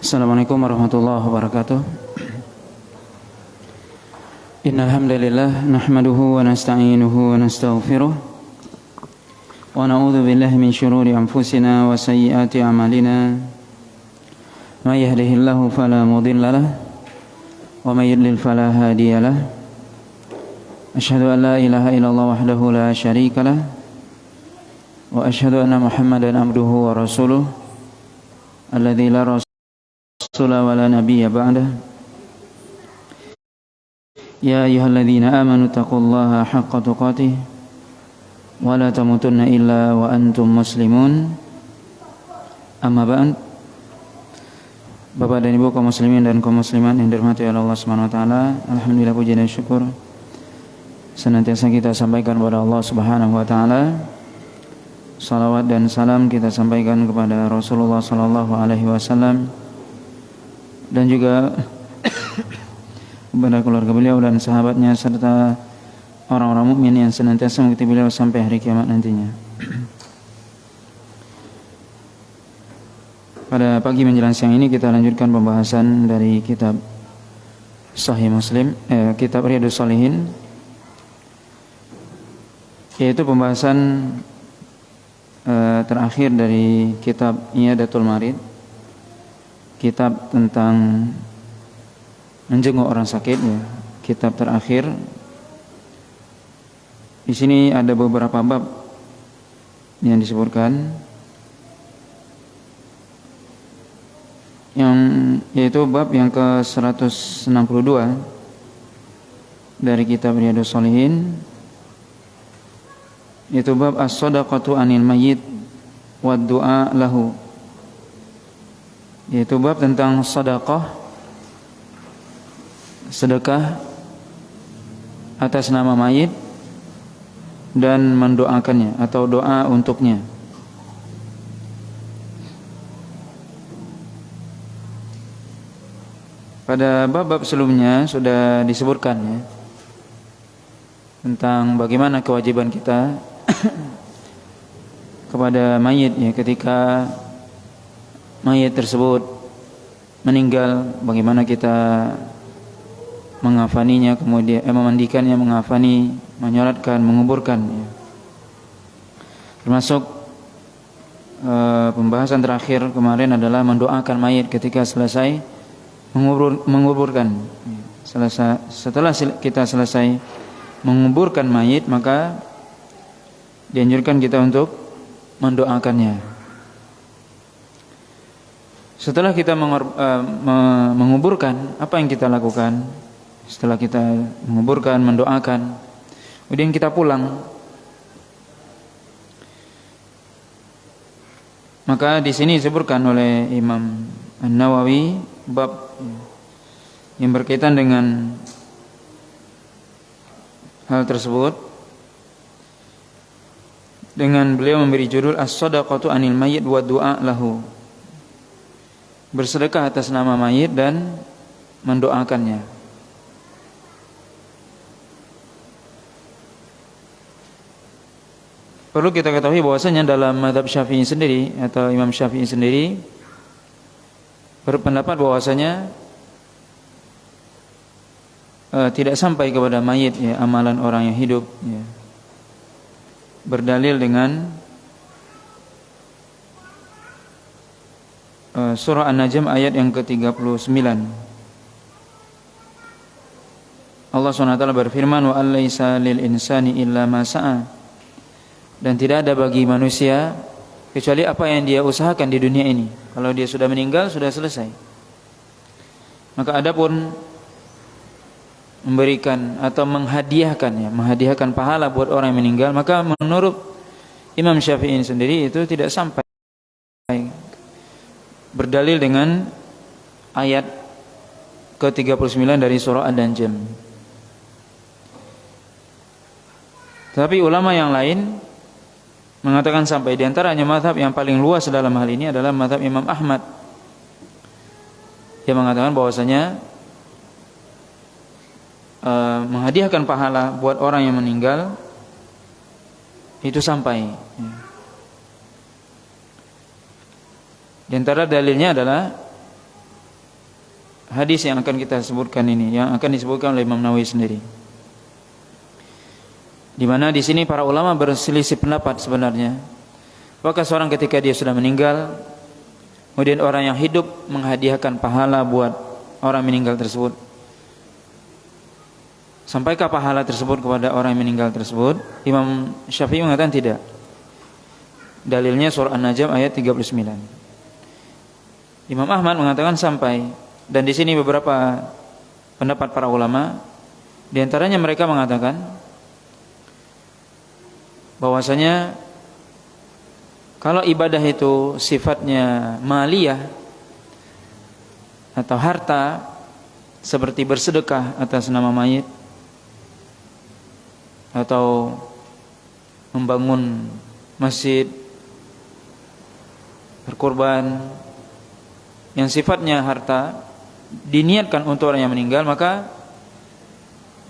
Assalamualaikum warahmatullahi wabarakatuh. Innal hamdalillah nahmaduhu wa nasta'inuhu wa nastaghfiruh wa na'udzu billahi min shururi anfusina wa sayyiati a'malina. May yahdihillahu fala mudilla lahu wa may yudlil fala hadiya lahu. Asyhadu an la ilaha illallah wahdahu la syarika lahu wa asyhadu anna Muhammadan abduhu wa rasuluh alladzi la rasula wa la nabiyya ba'dah. Ya ayyuhalladzina amanu taqullaha haqqa tuqatih wa la tamutunna illa wa antum muslimun. Amma ba'd. Bapak dan Ibu kaum muslimin dan kaum muslimat yang dirahmati oleh Allah Subhanahu wa taala, alhamdulillah puji dan syukur senantiasa kita sampaikan kepada Allah Subhanahu wa taala. Salawat dan salam kita sampaikan kepada Rasulullah sallallahu alaihi wasallam dan juga kepada keluarga beliau dan sahabatnya serta orang-orang mukmin yang senantiasa mengikuti beliau sampai hari kiamat nantinya. Pada pagi menjelang siang ini kita lanjutkan pembahasan dari kitab Sahih Muslim, kitab Riyadhus Shalihin, yaitu pembahasan terakhir dari kitab Iyadatul Marid, kitab tentang menjenguk orang sakit, ya, kitab terakhir. Di sini ada beberapa bab yang disebutkan, yaitu bab yang ke-162 dari kitab Riyadhus Shalihin, yaitu bab as-shadaqatu anil mayyit wad du'a lahu, yaitu bab tentang sedekah atas nama mayit dan mendoakannya atau doa untuknya. Pada bab-bab sebelumnya sudah disebutkan, ya, tentang bagaimana kewajiban kita kepada mayit, ya, ketika mayit tersebut meninggal, bagaimana kita mengafaninya, kemudian memandikannya, mengafani, menyolatkan, menguburkan, ya. Termasuk pembahasan terakhir kemarin adalah mendoakan mayit ketika selesai menguburkan. Setelah kita selesai menguburkan mayit, maka dianjurkan kita untuk mendoakannya. Setelah kita menguburkan, apa yang kita lakukan? Setelah kita menguburkan, mendoakan, kemudian kita pulang. Maka di sini disebutkan oleh Imam An-Nawawi bab yang berkaitan dengan hal tersebut, dengan beliau memberi judul as-shadaqatu anil mayyit wa du'a lahu, bersedekah atas nama mayit dan mendoakannya. Perlu kita ketahui bahwasanya dalam mazhab Syafi'i sendiri atau Imam Syafi'i sendiri berpendapat bahwasanya tidak sampai kepada mayit, ya, amalan orang yang hidup, ya. Berdalil dengan surah An-Najm ayat yang ke-39. Allah SWT berfirman, wa alaysa lil insani illa ma sa'a, dan tidak ada bagi manusia kecuali apa yang dia usahakan di dunia ini. Kalau dia sudah meninggal, sudah selesai. Maka adapun memberikan atau menghadiahkan, ya, menghadiahkan pahala buat orang yang meninggal, maka menurut Imam Syafi'i sendiri itu tidak sampai, berdalil dengan ayat ke-39 dari surah An-Najm. Tapi ulama yang lain mengatakan sampai. Di antaranya mazhab yang paling luas dalam hal ini adalah mazhab Imam Ahmad, yang mengatakan bahwasanya menghadiahkan pahala buat orang yang meninggal itu sampai. Di antara dalilnya adalah hadis yang akan kita sebutkan ini, yang akan disebutkan oleh Imam Nawawi sendiri. Di mana di sini para ulama berselisih pendapat sebenarnya. Apakah seorang ketika dia sudah meninggal, kemudian orang yang hidup menghadiahkan pahala buat orang meninggal tersebut, sampaikah pahala tersebut kepada orang yang meninggal tersebut? Imam Syafi'i mengatakan tidak. Dalilnya surah An-Najm ayat 39. Imam Ahmad mengatakan sampai. Dan di sini beberapa pendapat para ulama, di antaranya mereka mengatakan bahwasanya kalau ibadah itu sifatnya maliyah atau harta, seperti bersedekah atas nama mayit atau membangun masjid, berkorban, yang sifatnya harta diniatkan untuk orang yang meninggal, maka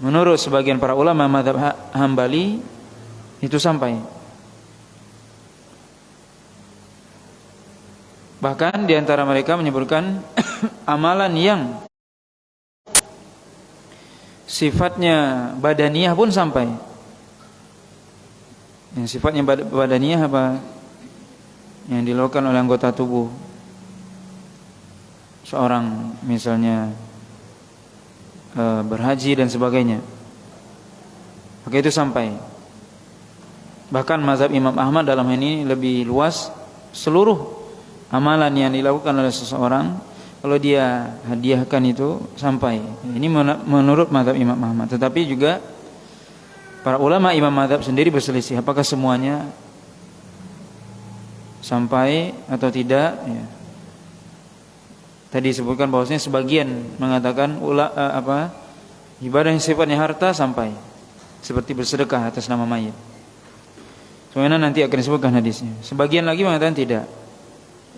menurut sebagian para ulama mazhab Hambali itu sampai. Bahkan di antara mereka menyebutkan amalan yang sifatnya badaniyah pun sampai. Yang sifatnya badaniyah apa? Yang dilakukan oleh anggota tubuh seorang, misalnya berhaji dan sebagainya, maka itu sampai. Bahkan mazhab Imam Ahmad dalam ini lebih luas, seluruh amalan yang dilakukan oleh seseorang kalau dia hadiahkan itu sampai. Ini menurut mazhab Imam Ahmad. Tetapi juga para ulama Imam mazhab sendiri berselisih apakah semuanya sampai atau tidak, ya. Tadi disebutkan bahwasanya sebagian mengatakan ibadah yang sifatnya harta sampai, seperti bersedekah atas nama mayit. Sebenarnya nanti akan disebutkan hadisnya. Sebagian lagi mengatakan tidak.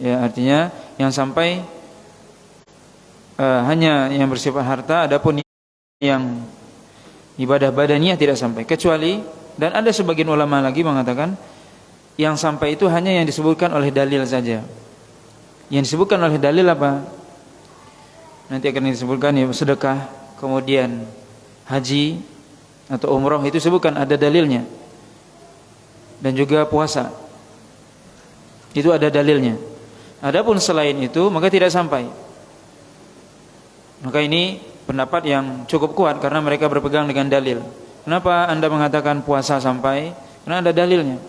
Ya, artinya yang sampai hanya yang bersifat harta, adapun yang ibadah badaniyah tidak sampai. Kecuali, dan ada sebagian ulama lagi mengatakan yang sampai itu hanya yang disebutkan oleh dalil saja. Yang disebutkan oleh dalil apa? Nanti akan disebutkan ya, sedekah, kemudian haji atau umrah, itu sebutkan ada dalilnya. Dan juga puasa, itu ada dalilnya. Adapun selain itu maka tidak sampai. Maka ini pendapat yang cukup kuat karena mereka berpegang dengan dalil. Kenapa Anda mengatakan puasa sampai? Karena ada dalilnya.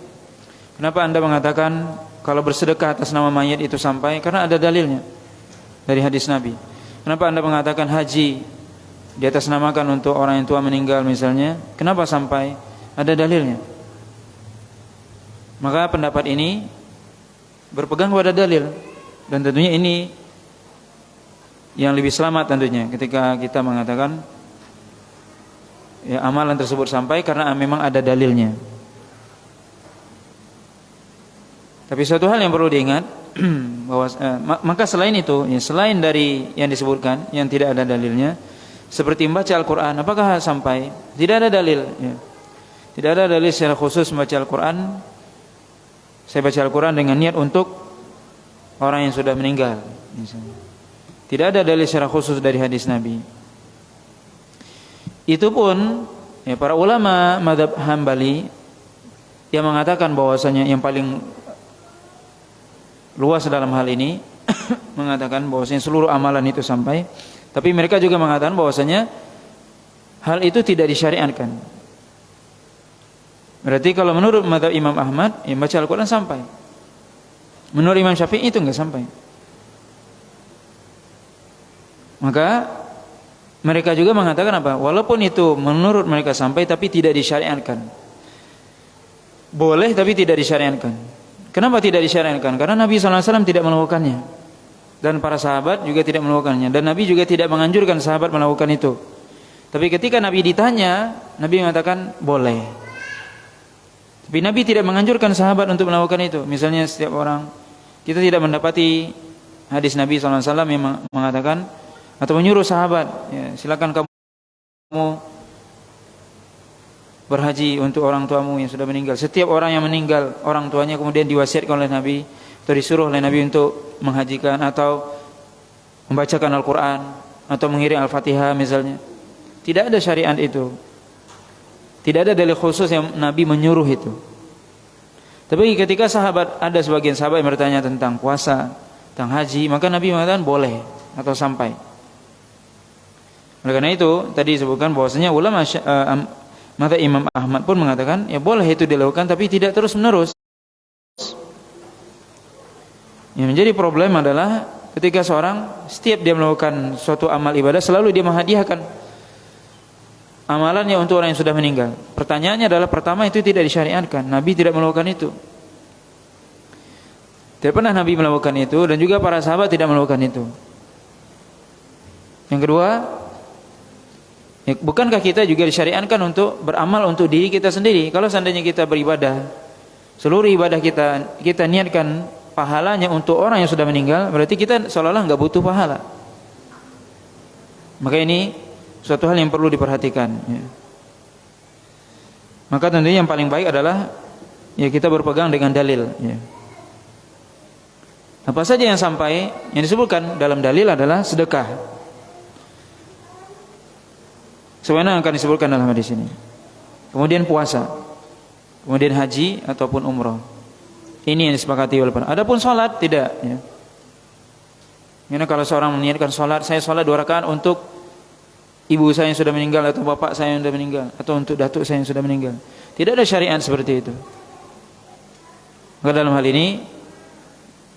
Kenapa Anda mengatakan kalau bersedekah atas nama mayit itu sampai? Karena ada dalilnya dari hadis Nabi. Kenapa Anda mengatakan haji di atas namakan untuk orang yang tua meninggal misalnya? Kenapa sampai? Ada dalilnya. Maka pendapat ini berpegang pada dalil, dan tentunya ini yang lebih selamat tentunya ketika kita mengatakan ya, amalan tersebut sampai karena memang ada dalilnya. Tapi satu hal yang perlu diingat bahwa maka selain itu, ya, selain dari yang disebutkan yang tidak ada dalilnya, seperti membaca Al-Quran, apakah sampai? Tidak ada dalil, ya. Tidak ada dalil secara khusus membaca Al-Quran. Saya baca Al-Quran dengan niat untuk orang yang sudah meninggal, misalnya. Tidak ada dalil secara khusus dari hadis Nabi. Itu pun ya, para ulama mazhab Hambali yang mengatakan bahwasanya yang paling luas dalam hal ini mengatakan bahwasanya seluruh amalan itu sampai, tapi mereka juga mengatakan bahwasanya hal itu tidak disyariatkan. Berarti kalau menurut mazhab Imam Ahmad, yang baca Al-Quran sampai. Menurut Imam Syafi'i itu enggak sampai. Maka mereka juga mengatakan apa? Walaupun itu menurut mereka sampai, tapi tidak disyariatkan. Boleh tapi tidak disyariatkan. Kenapa tidak disyariatkan? Karena Nabi SAW tidak melakukannya, dan para sahabat juga tidak melakukannya, dan Nabi juga tidak menganjurkan sahabat melakukan itu. Tapi ketika Nabi ditanya, Nabi mengatakan boleh. Tapi Nabi tidak menganjurkan sahabat untuk melakukan itu. Misalnya setiap orang, kita tidak mendapati hadis Nabi SAW yang mengatakan atau menyuruh sahabat, ya, silakan kamu berhaji untuk orang tuamu yang sudah meninggal. Setiap orang yang meninggal, orang tuanya kemudian diwasiatkan oleh Nabi atau disuruh oleh Nabi untuk menghajikan atau membacakan Al-Quran. atau mengiring Al-Fatihah misalnya. Tidak ada syariat itu. Tidak ada dalil khusus yang Nabi menyuruh itu. Tapi ketika ada sebagian sahabat yang bertanya tentang puasa, tentang haji, maka Nabi mengatakan boleh atau sampai. Oleh karena itu tadi disebutkan bahwasanya ulama mata Imam Ahmad pun mengatakan ya boleh itu dilakukan tapi tidak terus menerus. Yang menjadi problem adalah ketika seorang setiap dia melakukan suatu amal ibadah selalu dia menghadiahkan amalannya untuk orang yang sudah meninggal. Pertanyaannya adalah pertama itu tidak disyariatkan. Nabi tidak melakukan itu. Tidak pernah Nabi melakukan itu dan juga para sahabat tidak melakukan itu. Yang kedua, ya, bukankah kita juga disyariatkan untuk beramal untuk diri kita sendiri? Kalau seandainya kita beribadah, seluruh ibadah kita niatkan pahalanya untuk orang yang sudah meninggal, berarti kita seolah-olah enggak butuh pahala. Maka ini suatu hal yang perlu diperhatikan ya. Maka tentunya yang paling baik adalah ya kita berpegang dengan dalil ya. Apa saja yang sampai yang disebutkan dalam dalil adalah sedekah. Sebagaimana akan disebutkan dalam hadis ini. Kemudian puasa. Kemudian haji ataupun umrah. Ini yang disepakati oleh para. Adapun salat tidak ya. Karena kalau seorang meniatkan salat, saya salat 2 rakaat untuk ibu saya yang sudah meninggal atau bapak saya yang sudah meninggal atau untuk datuk saya yang sudah meninggal. Tidak ada syariat seperti itu. Maka dalam hal ini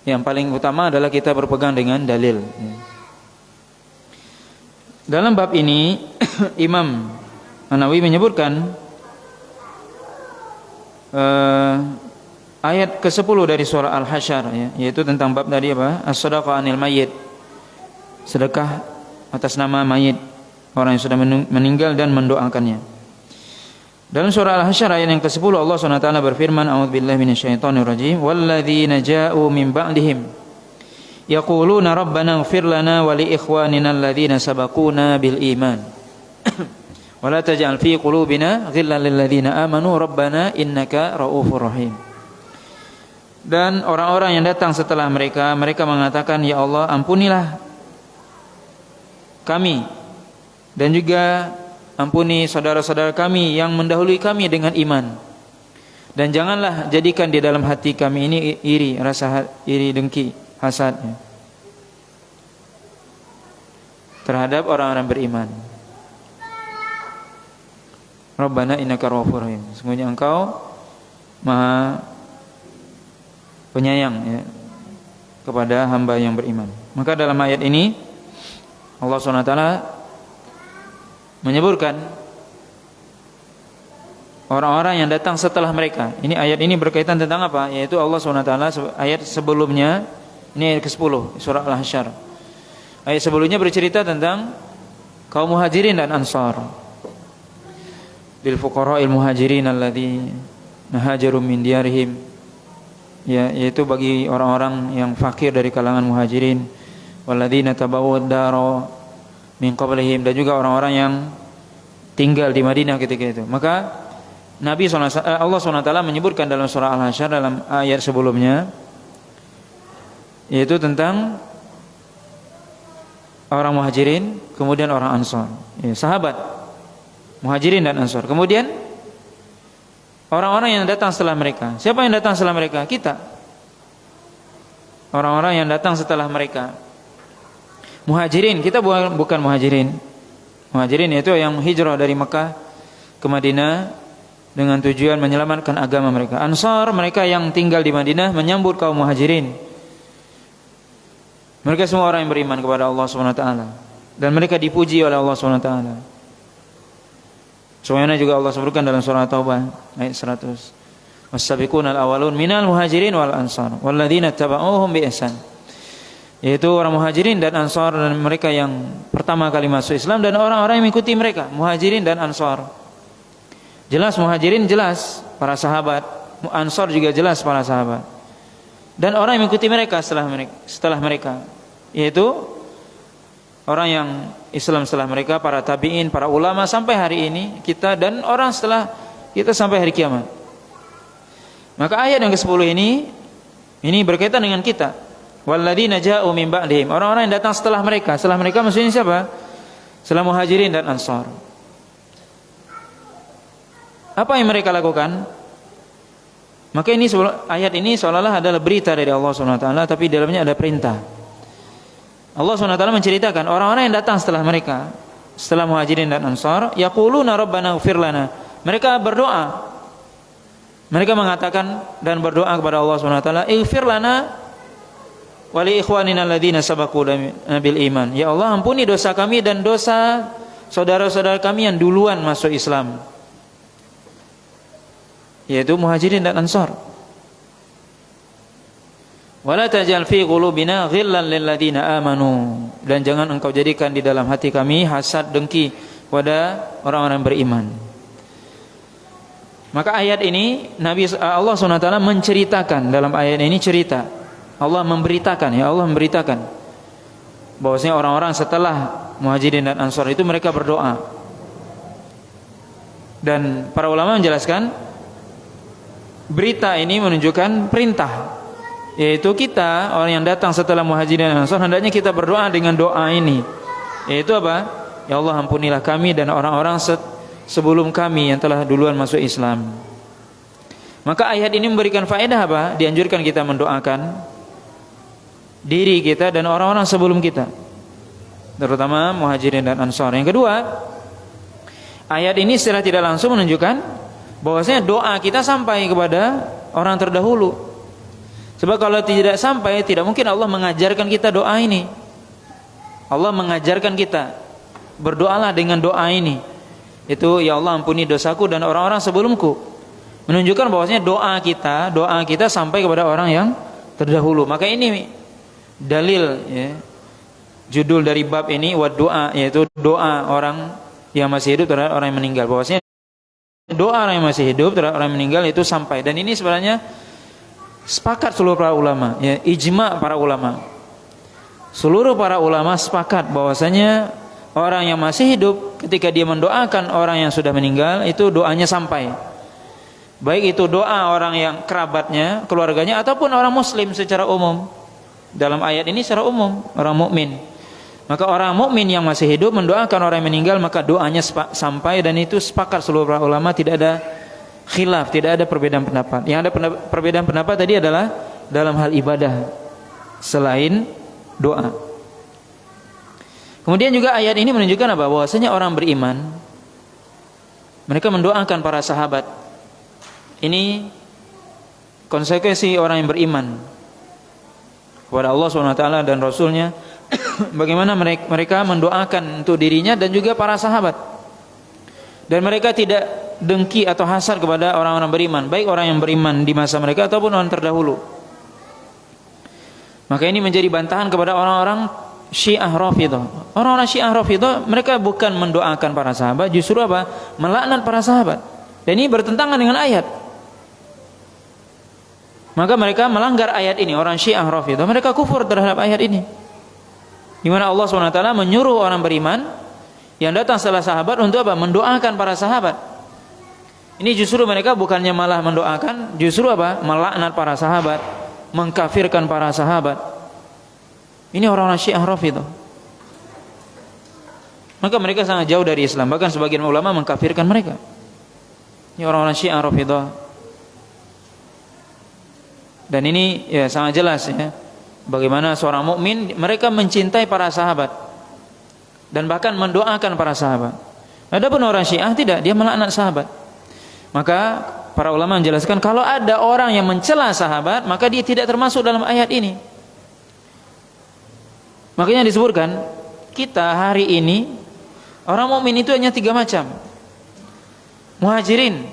yang paling utama adalah kita berpegang dengan dalil. Dalam bab ini Imam An-Nawawi menyebutkan ayat ke-10 dari surah Al-Hasyr ya, yaitu tentang bab tadi apa? As-shadaqah 'anil mayyit. Sedekah atas nama mayit, orang yang sudah meninggal dan mendoakannya. Dalam surah Al-Hasyr ayat yang ke-10 Allah SWT berfirman, a'udzubillahi minasyaitonirrajim, walladzina ja'u min ba'dihim yaquluna rabbana ighfir lana wa li ikhwanina alladzina sabaquna bil iman wa la taj'al fi qulubina ghillan lil ladzina amanu rabbana innaka ra'ufur rahim. Dan orang-orang yang datang setelah mereka mengatakan, ya Allah, ampunilah kami dan juga ampuni saudara-saudara kami yang mendahului kami dengan iman. Dan janganlah jadikan di dalam hati kami ini iri, rasa iri, dengki, hasad terhadap orang-orang beriman. Rabbana innaka ra'ufur rahim. Sesungguhnya Engkau Maha penyayang ya, kepada hamba yang beriman. Maka dalam ayat ini Allah SWT menyebutkan orang-orang yang datang setelah mereka. Ini ayat ini berkaitan tentang apa? Yaitu Allah SWT ayat sebelumnya, ini ayat ke-10 surah Al-Hasyr. Ayat sebelumnya bercerita tentang kaum muhajirin dan ansar. Lil fuqara'il muhajirin alladzina hajaru min diyarihim, ya, yaitu bagi orang-orang yang fakir dari kalangan muhajirin, walladzina tabawwa'ud dara min qablihim, dan juga orang-orang yang tinggal di Madinah ketika itu. Maka Allah SWT menyebutkan dalam surah Al-Hasyr dalam ayat sebelumnya, yaitu tentang orang muhajirin, kemudian orang ansar ya, sahabat muhajirin dan ansar. Kemudian orang-orang yang datang setelah mereka. Siapa yang datang setelah mereka? Kita. Orang-orang yang datang setelah mereka. Muhajirin, kita bukan muhajirin. Muhajirin itu yang hijrah dari Mekah ke Madinah dengan tujuan menyelamatkan agama mereka. Ansar, mereka yang tinggal di Madinah menyambut kaum muhajirin. Mereka semua orang yang beriman kepada Allah SWT, dan mereka dipuji oleh Allah SWT. Semuanya juga Allah sebutkan dalam surah Taubah ayat 100. Was-sabiqunal awwalun minal muhajirin wal ansar walladzina tabauhum bi ihsan. Yaitu orang muhajirin dan ansar, dan mereka yang pertama kali masuk Islam dan orang-orang yang mengikuti mereka, muhajirin dan ansar. Jelas muhajirin jelas para sahabat, ansar juga jelas para sahabat. Dan orang yang mengikuti mereka setelah mereka, yaitu orang yang Islam setelah mereka, para tabi'in, para ulama sampai hari ini kita, dan orang setelah kita sampai hari kiamat. Maka ayat yang ke-10 ini berkaitan dengan kita. Walladzina ja'u min ba'dihim, orang-orang yang datang setelah mereka. Setelah mereka maksudnya siapa? setelah Muhajirin dan Ansar. Apa yang mereka lakukan? Maka ini ayat ini seolah-olah adalah berita dari Allah SWT, tapi di dalamnya ada perintah. Allah SWT menceritakan orang-orang yang datang setelah mereka, setelah Muhajirin dan Ansar, yaquluna rabbana ighfir lana. Mereka berdoa. Mereka mengatakan dan berdoa kepada Allah SWT, ighfir lana wa li ikhwanina alladziina sabaquna bil iman. Ya Allah, ampuni dosa kami dan dosa saudara-saudara kami yang duluan masuk Islam, yaitu Muhajirin dan Ansar. Wala taj'al fi qulubina ghillan lil ladzina amanu. Dan jangan engkau jadikan di dalam hati kami hasad, dengki pada orang-orang beriman. Maka ayat ini Allah SWT menceritakan, dalam ayat ini cerita. Allah memberitakan, ya Allah memberitakan bahwasanya orang-orang setelah Muhajirin dan Ansar itu mereka berdoa. Dan para ulama menjelaskan berita ini menunjukkan perintah, yaitu kita orang yang datang setelah Muhajirin dan Ansar hendaknya kita berdoa dengan doa ini, yaitu apa? Ya Allah, ampunilah kami dan orang-orang sebelum kami yang telah duluan masuk Islam. Maka ayat ini memberikan faedah apa? Dianjurkan kita mendoakan diri kita dan orang-orang sebelum kita, terutama Muhajirin dan Ansar. Yang kedua, ayat ini secara tidak langsung menunjukkan bahwasanya doa kita sampai kepada orang terdahulu. Sebab kalau tidak sampai, tidak mungkin Allah mengajarkan kita doa ini. Allah mengajarkan kita, berdoalah dengan doa ini. Itu, ya Allah ampuni dosaku dan orang-orang sebelumku. Menunjukkan bahwasanya doa kita sampai kepada orang yang terdahulu. Maka ini dalil, ya, judul dari bab ini wa doa, yaitu doa orang yang masih hidup terhadap orang yang meninggal. Bahwasanya doa orang yang masih hidup terhadap orang yang meninggal itu sampai. Dan ini sebenarnya sepakat seluruh para ulama, ya, ijma para ulama. Seluruh para ulama sepakat bahwasanya orang yang masih hidup ketika dia mendoakan orang yang sudah meninggal itu doanya sampai. Baik itu doa orang yang kerabatnya, keluarganya, ataupun orang muslim secara umum. Dalam ayat ini secara umum orang mukmin. Maka orang mukmin yang masih hidup mendoakan orang yang meninggal, maka doanya sampai, dan itu sepakat seluruh para ulama, tidak ada khilaf, tidak ada perbedaan pendapat. Yang ada perbedaan pendapat tadi adalah dalam hal ibadah selain doa. Kemudian juga ayat ini menunjukkan apa? Bahwasanya orang beriman mereka mendoakan para sahabat. Ini konsekuensi orang yang beriman kepada Allah SWT dan Rasulnya. Bagaimana mereka mendoakan untuk dirinya dan juga para sahabat. Dan mereka tidak dengki atau hasad kepada orang-orang beriman, baik orang yang beriman di masa mereka ataupun orang terdahulu. Maka ini menjadi bantahan kepada orang-orang Syiah Rafidhah. Orang-orang Syiah Rafidhah mereka bukan mendoakan para sahabat, justru apa? Melaknat para sahabat. Dan ini bertentangan dengan ayat. Maka mereka melanggar ayat ini. Orang Syiah Rafidhah mereka kufur terhadap ayat ini, di mana Allah SWT menyuruh orang beriman yang datang setelah sahabat untuk apa? Mendoakan para sahabat. Ini justru mereka bukannya malah mendoakan, justru apa? Melaknat para sahabat, mengkafirkan para sahabat. Ini orang-orang Syiah Rafidhah. Maka mereka sangat jauh dari Islam. Bahkan sebagian ulama mengkafirkan mereka. Ini orang-orang Syiah Rafidhah. Dan ini ya sangat jelas, ya, bagaimana seorang mukmin mereka mencintai para sahabat dan bahkan mendoakan para sahabat. Adapun orang Syiah tidak, dia melaknat sahabat. Maka para ulama menjelaskan kalau ada orang yang mencela sahabat, maka dia tidak termasuk dalam ayat ini. Makanya disebutkan kita hari ini orang mukmin itu hanya 3 macam: Muhajirin,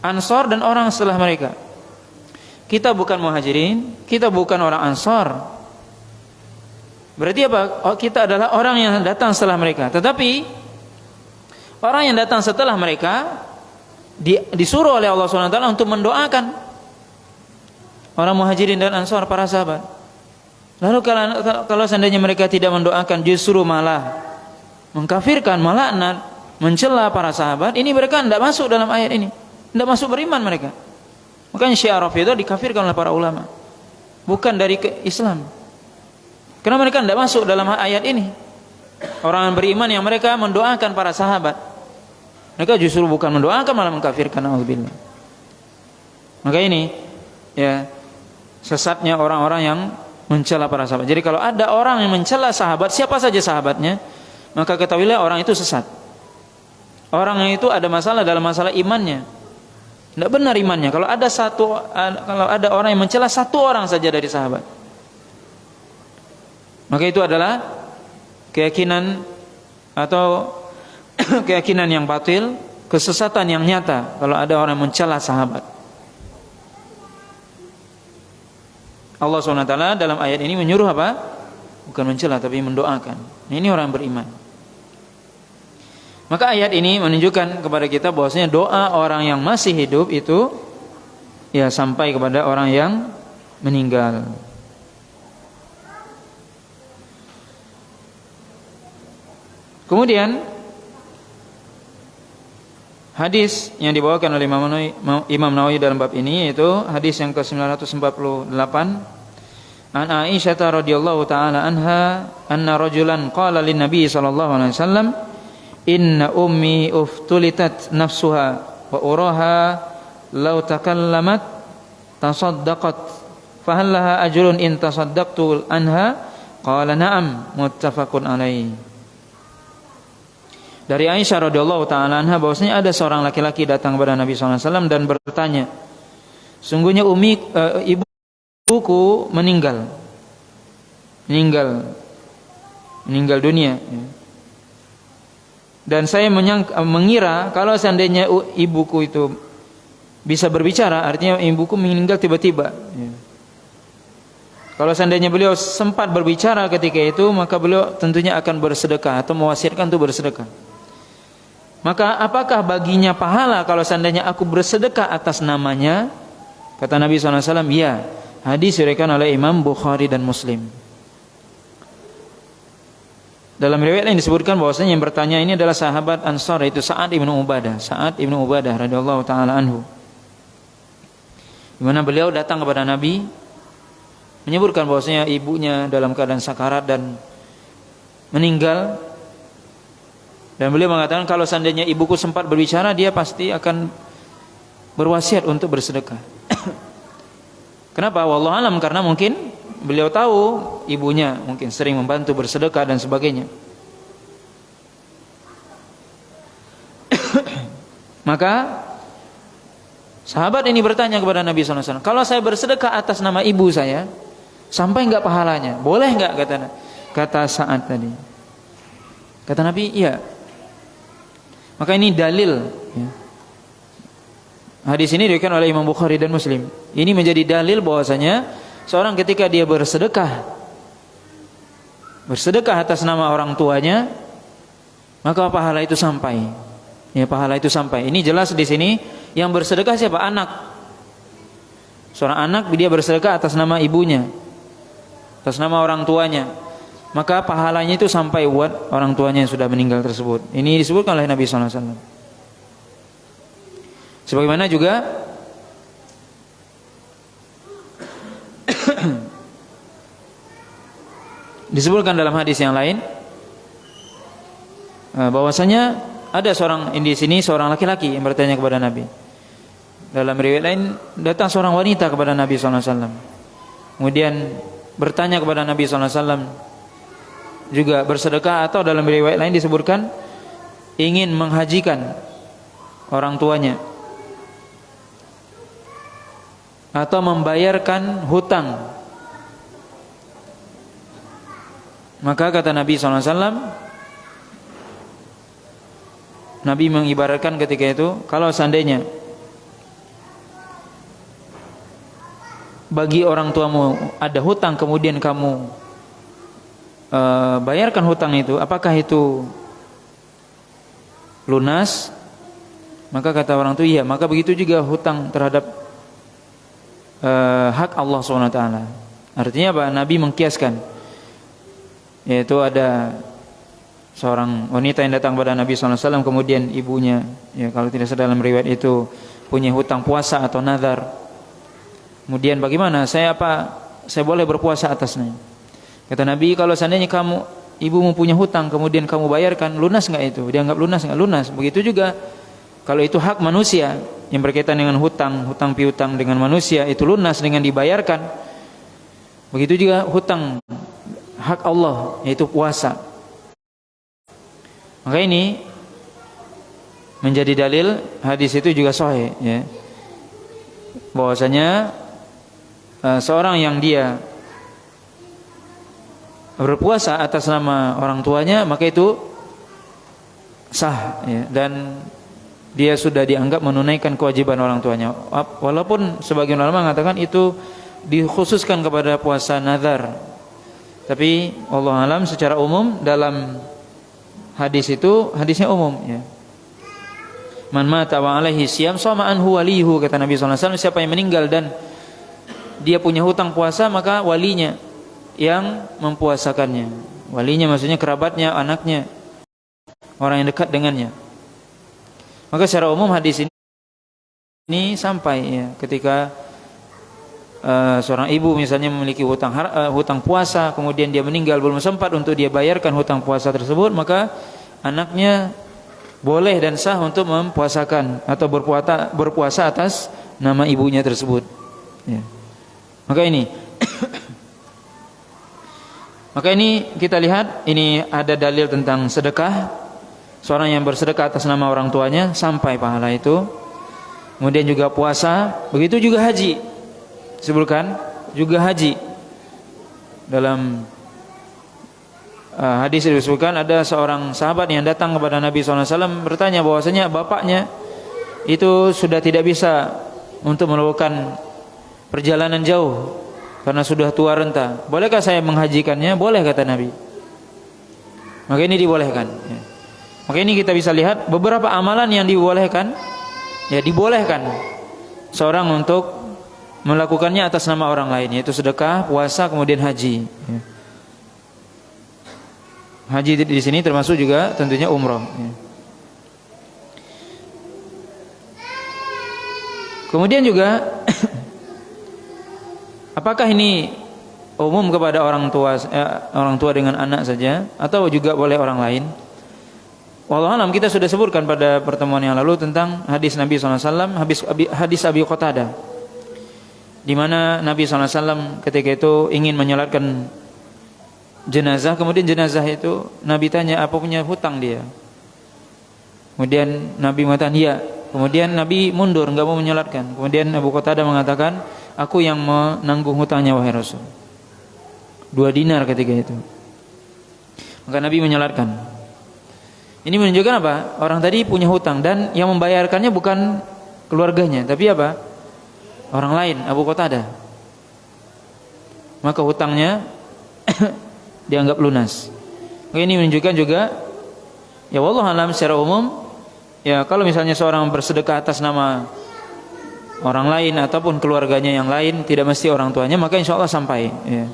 Ansar, dan orang setelah mereka. Kita bukan Muhajirin, kita bukan orang Ansar. Berarti apa? Kita adalah orang yang datang setelah mereka. Tetapi orang yang datang setelah mereka disuruh oleh Allah SWT untuk mendoakan orang Muhajirin dan Ansar, para sahabat. Lalu kalau seandainya mereka tidak mendoakan, justru malah mengkafirkan, melaknat, mencela para sahabat, ini mereka tidak masuk dalam ayat ini, tidak masuk beriman mereka. Makanya Syiah Rafidhah dikafirkan oleh para ulama, bukan dari Islam, karena mereka tidak masuk dalam ayat ini. Orang beriman yang mereka mendoakan para sahabat. Mereka justru bukan mendoakan, malah mengkafirkan. Alhamdulillah. Maka ini ya sesatnya orang-orang yang mencela para sahabat. Jadi kalau ada orang yang mencela sahabat, siapa saja sahabatnya, maka ketahuilah orang itu sesat. Orang yang itu ada masalah dalam masalah imannya. Tidak benar imannya. Kalau ada orang yang mencela satu orang saja dari sahabat, maka itu adalah keyakinan atau keyakinan yang batil, kesesatan yang nyata. Kalau ada orang yang mencela sahabat, Allah SWT dalam ayat ini menyuruh apa? Bukan mencela tapi mendoakan. Ini orang beriman. Maka ayat ini menunjukkan kepada kita bahwasanya doa orang yang masih hidup itu ya sampai kepada orang yang meninggal. Kemudian hadis yang dibawakan oleh Imam Nawawi dalam bab ini yaitu hadis yang ke-948 an Aisyah radhiyallahu taala anha anna rajulan qala lin nabi sallallahu alaihi wasallam inna ummi uftulitat nafsuha wa uraha law takallamat tasaddaqat fahal laha ajrun in tasaddaqtu anha qala na'am muttafaqun alaihi. Dari Aisyah radhiyallahu taala anha bahwasanya ada seorang laki-laki datang kepada Nabi sallallahu alaihi wasallam dan bertanya, sungguhnya ibuku meninggal dunia ya. Dan saya mengira kalau seandainya ibuku itu bisa berbicara, artinya ibuku meninggal tiba-tiba ya. Kalau seandainya beliau sempat berbicara ketika itu, maka beliau tentunya akan bersedekah atau mewasiatkan untuk bersedekah. Maka apakah baginya pahala kalau seandainya aku bersedekah atas namanya? Kata Nabi SAW, ya. Hadis diriwayatkan oleh Imam Bukhari dan Muslim. Dalam riwayat yang disebutkan bahwasanya yang bertanya ini adalah sahabat Ansar, yaitu Sa'ad ibnu Ubadah radhiyallahu taala anhu. Di mana beliau datang kepada Nabi menyebutkan bahwasanya ibunya dalam keadaan sakarat dan meninggal. Dan beliau mengatakan kalau seandainya ibuku sempat berbicara, dia pasti akan berwasiat untuk bersedekah. Kenapa? Wallahu alam, karena mungkin beliau tahu ibunya mungkin sering membantu bersedekah dan sebagainya. Maka sahabat ini bertanya kepada Nabi SAW, kalau saya bersedekah atas nama ibu saya, sampai enggak pahalanya? Boleh enggak? Kata Sa'ad tadi. Kata Nabi, iya. Maka ini dalil ya. Hadis ini diriwayatkan oleh Imam Bukhari dan Muslim. Ini menjadi dalil bahwasanya seorang ketika dia bersedekah atas nama orang tuanya, maka pahala itu sampai. Ya, pahala itu sampai. Ini jelas di sini yang bersedekah siapa? Anak. Seorang anak dia bersedekah atas nama ibunya, atas nama orang tuanya, maka pahalanya itu sampai buat orang tuanya yang sudah meninggal tersebut. Ini disebutkan oleh Nabi SAW. Sebagaimana juga disebutkan dalam hadis yang lain bahwasanya ada seorang di sini seorang laki-laki yang bertanya kepada Nabi. Dalam riwayat lain datang seorang wanita kepada Nabi SAW. Kemudian bertanya kepada Nabi SAW, juga bersedekah, atau dalam riwayat lain disebutkan ingin menghajikan orang tuanya atau membayarkan hutang. Maka kata Nabi SAW, Nabi mengibaratkan ketika itu, kalau seandainya bagi orang tuamu ada hutang kemudian kamu bayarkan hutang itu, apakah itu lunas? Maka kata orang itu iya. Maka begitu juga hutang terhadap hak Allah SWT. Artinya apa? Nabi mengkiaskan, yaitu ada seorang wanita yang datang kepada Nabi SAW, kemudian ibunya, ya kalau tidak salah dalam riwayat itu punya hutang puasa atau nazar. Kemudian bagaimana? Saya boleh berpuasa atasnya? Kata Nabi, kalau seandainya kamu ibumu punya hutang kemudian kamu bayarkan, lunas enggak itu? Dianggap lunas enggak? Lunas. Begitu juga kalau itu hak manusia yang berkaitan dengan hutang piutang dengan manusia, itu lunas dengan dibayarkan. Begitu juga hutang hak Allah, yaitu puasa. Maka ini menjadi dalil hadis itu juga sahih, ya. Bahwasanya seorang yang dia berpuasa atas nama orang tuanya, maka itu sah, ya, dan dia sudah dianggap menunaikan kewajiban orang tuanya. Walaupun sebagian ulama mengatakan itu dikhususkan kepada puasa nazar, tapi wallahu alam secara umum dalam hadis itu hadisnya umum, ya. Man mata wa alaihi siyam shoma anhu waliyuhu, kata Nabi sallallahu alaihi wasallam, siapa yang meninggal dan dia punya hutang puasa, maka walinya yang mempuasakannya. Walinya maksudnya kerabatnya, anaknya, orang yang dekat dengannya. Maka secara umum hadis ini sampai, ya, ketika seorang ibu misalnya memiliki hutang puasa, kemudian dia meninggal belum sempat untuk dia bayarkan hutang puasa tersebut, maka anaknya boleh dan sah untuk mempuasakan atau berpuasa atas nama ibunya tersebut, ya. Maka ini kita lihat, ini ada dalil tentang sedekah. Seorang yang bersedekah atas nama orang tuanya sampai pahala itu. Kemudian juga puasa, begitu juga haji. Disebutkan juga haji. Dalam hadis disebutkan ada seorang sahabat yang datang kepada Nabi SAW bertanya bahwasanya bapaknya itu sudah tidak bisa untuk melakukan perjalanan jauh karena sudah tua renta. Bolehkah saya menghajikannya? Boleh, kata Nabi. Maka ini dibolehkan, ya. Maka ini kita bisa lihat beberapa amalan yang dibolehkan, ya, dibolehkan seorang untuk melakukannya atas nama orang lain, yaitu sedekah, puasa, kemudian haji, ya. Haji di sini termasuk juga tentunya umrah, ya. Kemudian juga apakah ini umum kepada orang tua dengan anak saja atau juga boleh orang lain? Wallahu alam, kita sudah sebutkan pada pertemuan yang lalu tentang hadis Nabi SAW, hadis Abi Qatadah, di mana Nabi SAW ketika itu ingin menyolatkan jenazah, kemudian jenazah itu Nabi tanya apa punya hutang dia. Kemudian Nabi mengatakan iya. Kemudian Nabi mundur, enggak mau menyolatkan. Kemudian Abu Qatadah mengatakan, aku yang menanggung hutangnya wahai Rasul. 2 dinar ketika itu. Maka Nabi menyolatkan. Ini menunjukkan apa? Orang tadi punya hutang dan yang membayarkannya bukan keluarganya, tapi apa? Orang lain, Abu Qatadah. Maka hutangnya dianggap lunas. Maka ini menunjukkan juga, ya wallahu alam secara umum, ya kalau misalnya seorang bersedekah atas nama orang lain ataupun keluarganya yang lain, tidak mesti orang tuanya, maka insya Allah sampai, ya.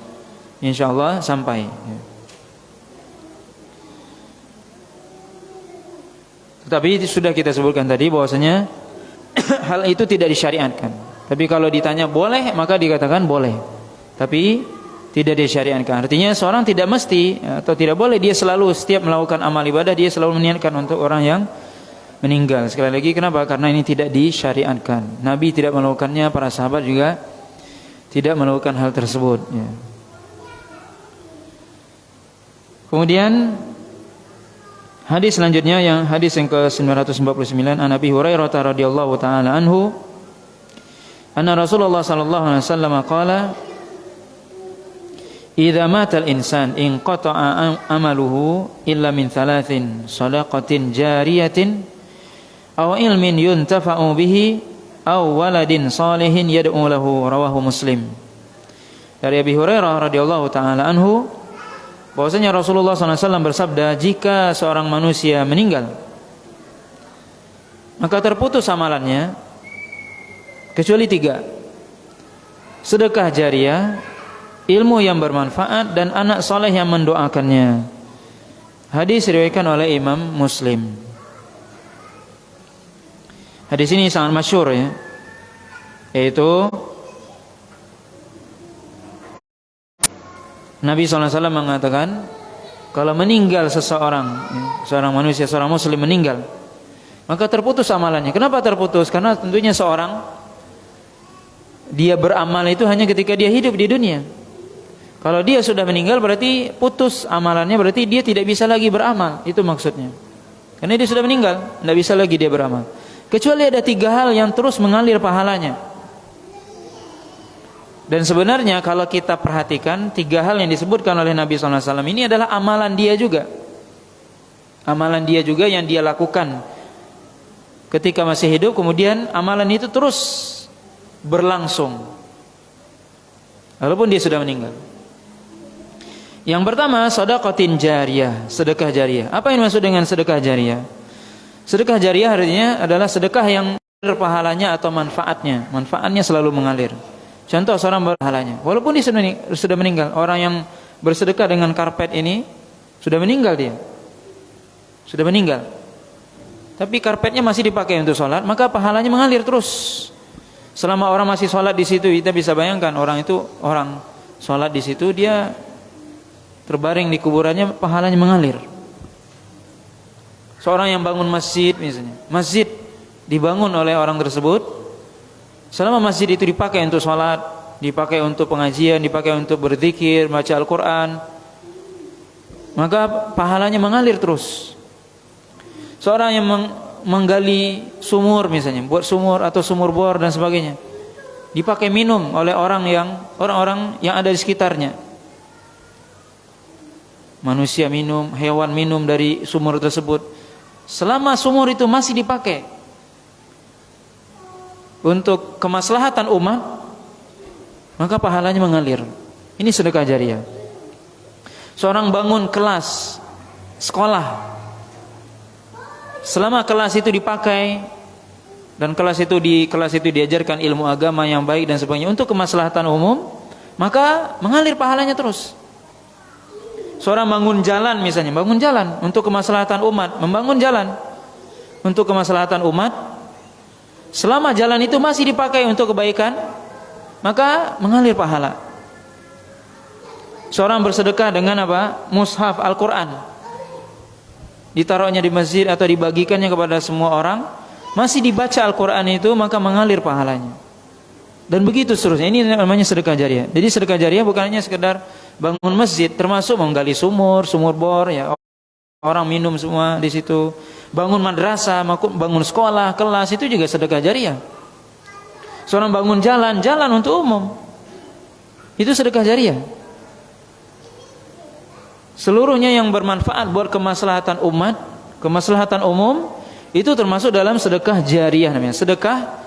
Insya Allah sampai, ya. Tetapi sudah kita sebutkan tadi bahwasanya hal itu tidak disyariatkan. Tapi kalau ditanya boleh, maka dikatakan boleh. Tapi tidak disyariatkan. Artinya seorang tidak mesti atau tidak boleh dia selalu setiap melakukan amal ibadah dia selalu meniatkan untuk orang yang meninggal. Sekali lagi, kenapa? Karena ini tidak disyariatkan. Nabi tidak melakukannya, para sahabat juga tidak melakukan hal tersebut, ya. Kemudian hadis selanjutnya, yang hadis yang ke-949, an Abi Hurairah radhiyallahu taala anhu, anna Rasulullah sallallahu alaihi wasallam qala, idza mata al-insan inqata'a amaluhu illa min thalathin, shadaqatin jariyatin aw ilmin yuntafa'u bihi aw waladin salihin yad'u lahu, rawahu Muslim. Dari Abi Hurairah radhiyallahu taala anhu bahwasanya Rasulullah SAW bersabda, jika seorang manusia meninggal maka terputus amalannya kecuali 3: sedekah jariah, ilmu yang bermanfaat, dan anak soleh yang mendoakannya. Hadis diriwayatkan oleh Imam Muslim. Hadis ini sangat masyhur, ya, yaitu Nabi SAW mengatakan, Kalau meninggal seseorang, seorang manusia, seorang muslim meninggal, maka terputus amalannya. Kenapa terputus? Karena tentunya seorang dia beramal itu hanya ketika dia hidup di dunia. Kalau dia sudah meninggal berarti putus amalannya, berarti dia tidak bisa lagi beramal. Itu maksudnya. Karena dia sudah meninggal, tidak bisa lagi dia beramal. Kecuali ada 3 hal yang terus mengalir pahalanya. Dan sebenarnya kalau kita perhatikan 3 hal yang disebutkan oleh Nabi SAW ini adalah amalan dia juga. Amalan dia juga yang dia lakukan ketika masih hidup, kemudian amalan itu terus berlangsung walaupun dia sudah meninggal. Yang pertama, sedekatin jariyah, sedekah jariyah. Apa yang dimaksud dengan sedekah jariyah? Sedekah jariyah artinya adalah sedekah yang pahalanya atau manfaatnya. Manfaatnya selalu mengalir. Contoh seorang berpahalanya, walaupun dia sudah meninggal. Orang yang bersedekah dengan karpet ini sudah meninggal dia. Sudah meninggal. Tapi karpetnya masih dipakai untuk sholat, maka pahalanya mengalir terus. Selama orang masih sholat di situ, kita bisa bayangkan orang sholat di situ, dia terbaring di kuburannya, pahalanya mengalir. Seorang yang bangun masjid misalnya, masjid dibangun oleh orang tersebut, selama masjid itu dipakai untuk sholat, dipakai untuk pengajian, dipakai untuk berzikir, baca Al-Quran, maka pahalanya mengalir terus. Seorang yang menggali sumur misalnya, buat sumur atau sumur bor dan sebagainya, dipakai minum oleh orang-orang yang ada di sekitarnya. Manusia minum, hewan minum dari sumur tersebut. Selama sumur itu masih dipakai untuk kemaslahatan umat, maka pahalanya mengalir. Ini sedekah jariyah. Seorang bangun kelas sekolah, selama kelas itu dipakai dan kelas itu diajarkan ilmu agama yang baik dan sebagainya untuk kemaslahatan umum, maka mengalir pahalanya terus. Seorang bangun jalan misalnya, bangun jalan untuk kemaslahatan umat, membangun jalan untuk kemaslahatan umat, selama jalan itu masih dipakai untuk kebaikan, maka mengalir pahala. Seorang bersedekah dengan apa? Mushaf Al-Quran, ditaruhnya di masjid atau dibagikannya kepada semua orang, masih dibaca Al-Quran itu, maka mengalir pahalanya. Dan begitu seterusnya. Ini namanya sedekah jariyah. Jadi sedekah jariyah bukan hanya sekedar bangun masjid, termasuk menggali sumur bor, ya, orang minum semua di situ. Bangun madrasah, bangun sekolah, kelas, itu juga sedekah jariyah. Seorang bangun jalan untuk umum, itu sedekah jariyah. Seluruhnya yang bermanfaat buat kemaslahatan umat, kemaslahatan umum, itu termasuk dalam sedekah jariyah namanya. Sedekah,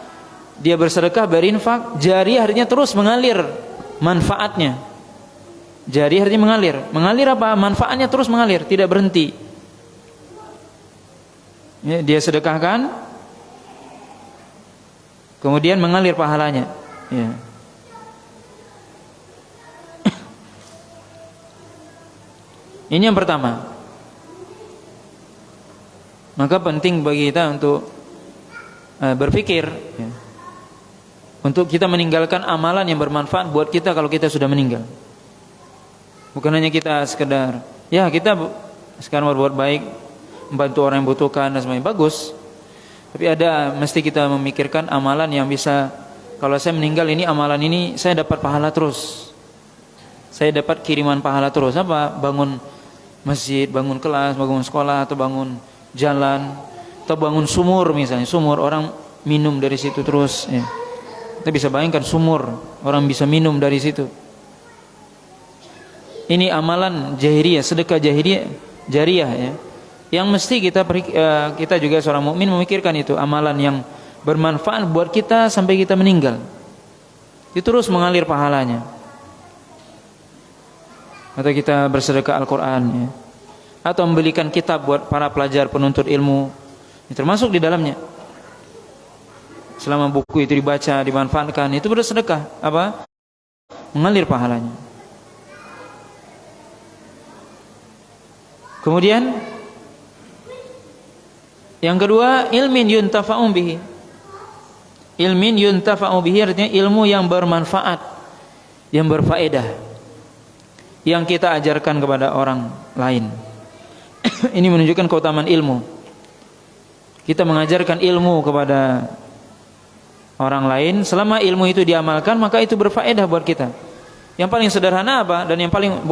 dia bersedekah, berinfak. Jariyah artinya terus mengalir manfaatnya. Jariyah artinya mengalir. Mengalir apa? Manfaatnya terus mengalir, tidak berhenti. Ya, dia sedekahkan, kemudian mengalir pahalanya. Ya. Ini yang pertama. Maka penting bagi kita untuk berpikir, ya, untuk kita meninggalkan amalan yang bermanfaat buat kita kalau kita sudah meninggal. Bukan hanya kita sekedar, ya kita sekarang berbuat baik, membantu orang yang butuhkan dan sebagainya, bagus. Tapi mesti kita memikirkan amalan yang bisa, kalau saya meninggal ini, amalan ini saya dapat pahala terus, saya dapat kiriman pahala terus. Apa? Bangun masjid, bangun kelas, bangun sekolah, atau bangun jalan, atau bangun sumur misalnya, sumur orang minum dari situ terus, ya. Kita bisa bayangkan sumur, orang bisa minum dari situ. Ini amalan jahiliyah, sedekah jariyah, ya. Yang mesti kita juga seorang mukmin memikirkan itu, amalan yang bermanfaat buat kita sampai kita meninggal. Itu terus mengalir pahalanya. Atau kita bersedekah Al-Quran, ya. Atau membelikan kitab buat para pelajar penuntut ilmu, ini termasuk di dalamnya. Selama buku itu dibaca, dimanfaatkan, itu bersedekah, apa? Mengalir pahalanya. Kemudian yang kedua, ilmin yuntafa'u bihi. Ilmin yuntafa'u bihi artinya ilmu yang bermanfaat, yang berfaedah. yang kita ajarkan kepada orang lain. Ini menunjukkan keutamaan ilmu. Kita mengajarkan ilmu kepada orang lain, selama ilmu itu diamalkan maka itu berfaedah buat kita. Yang paling sederhana apa? Dan yang paling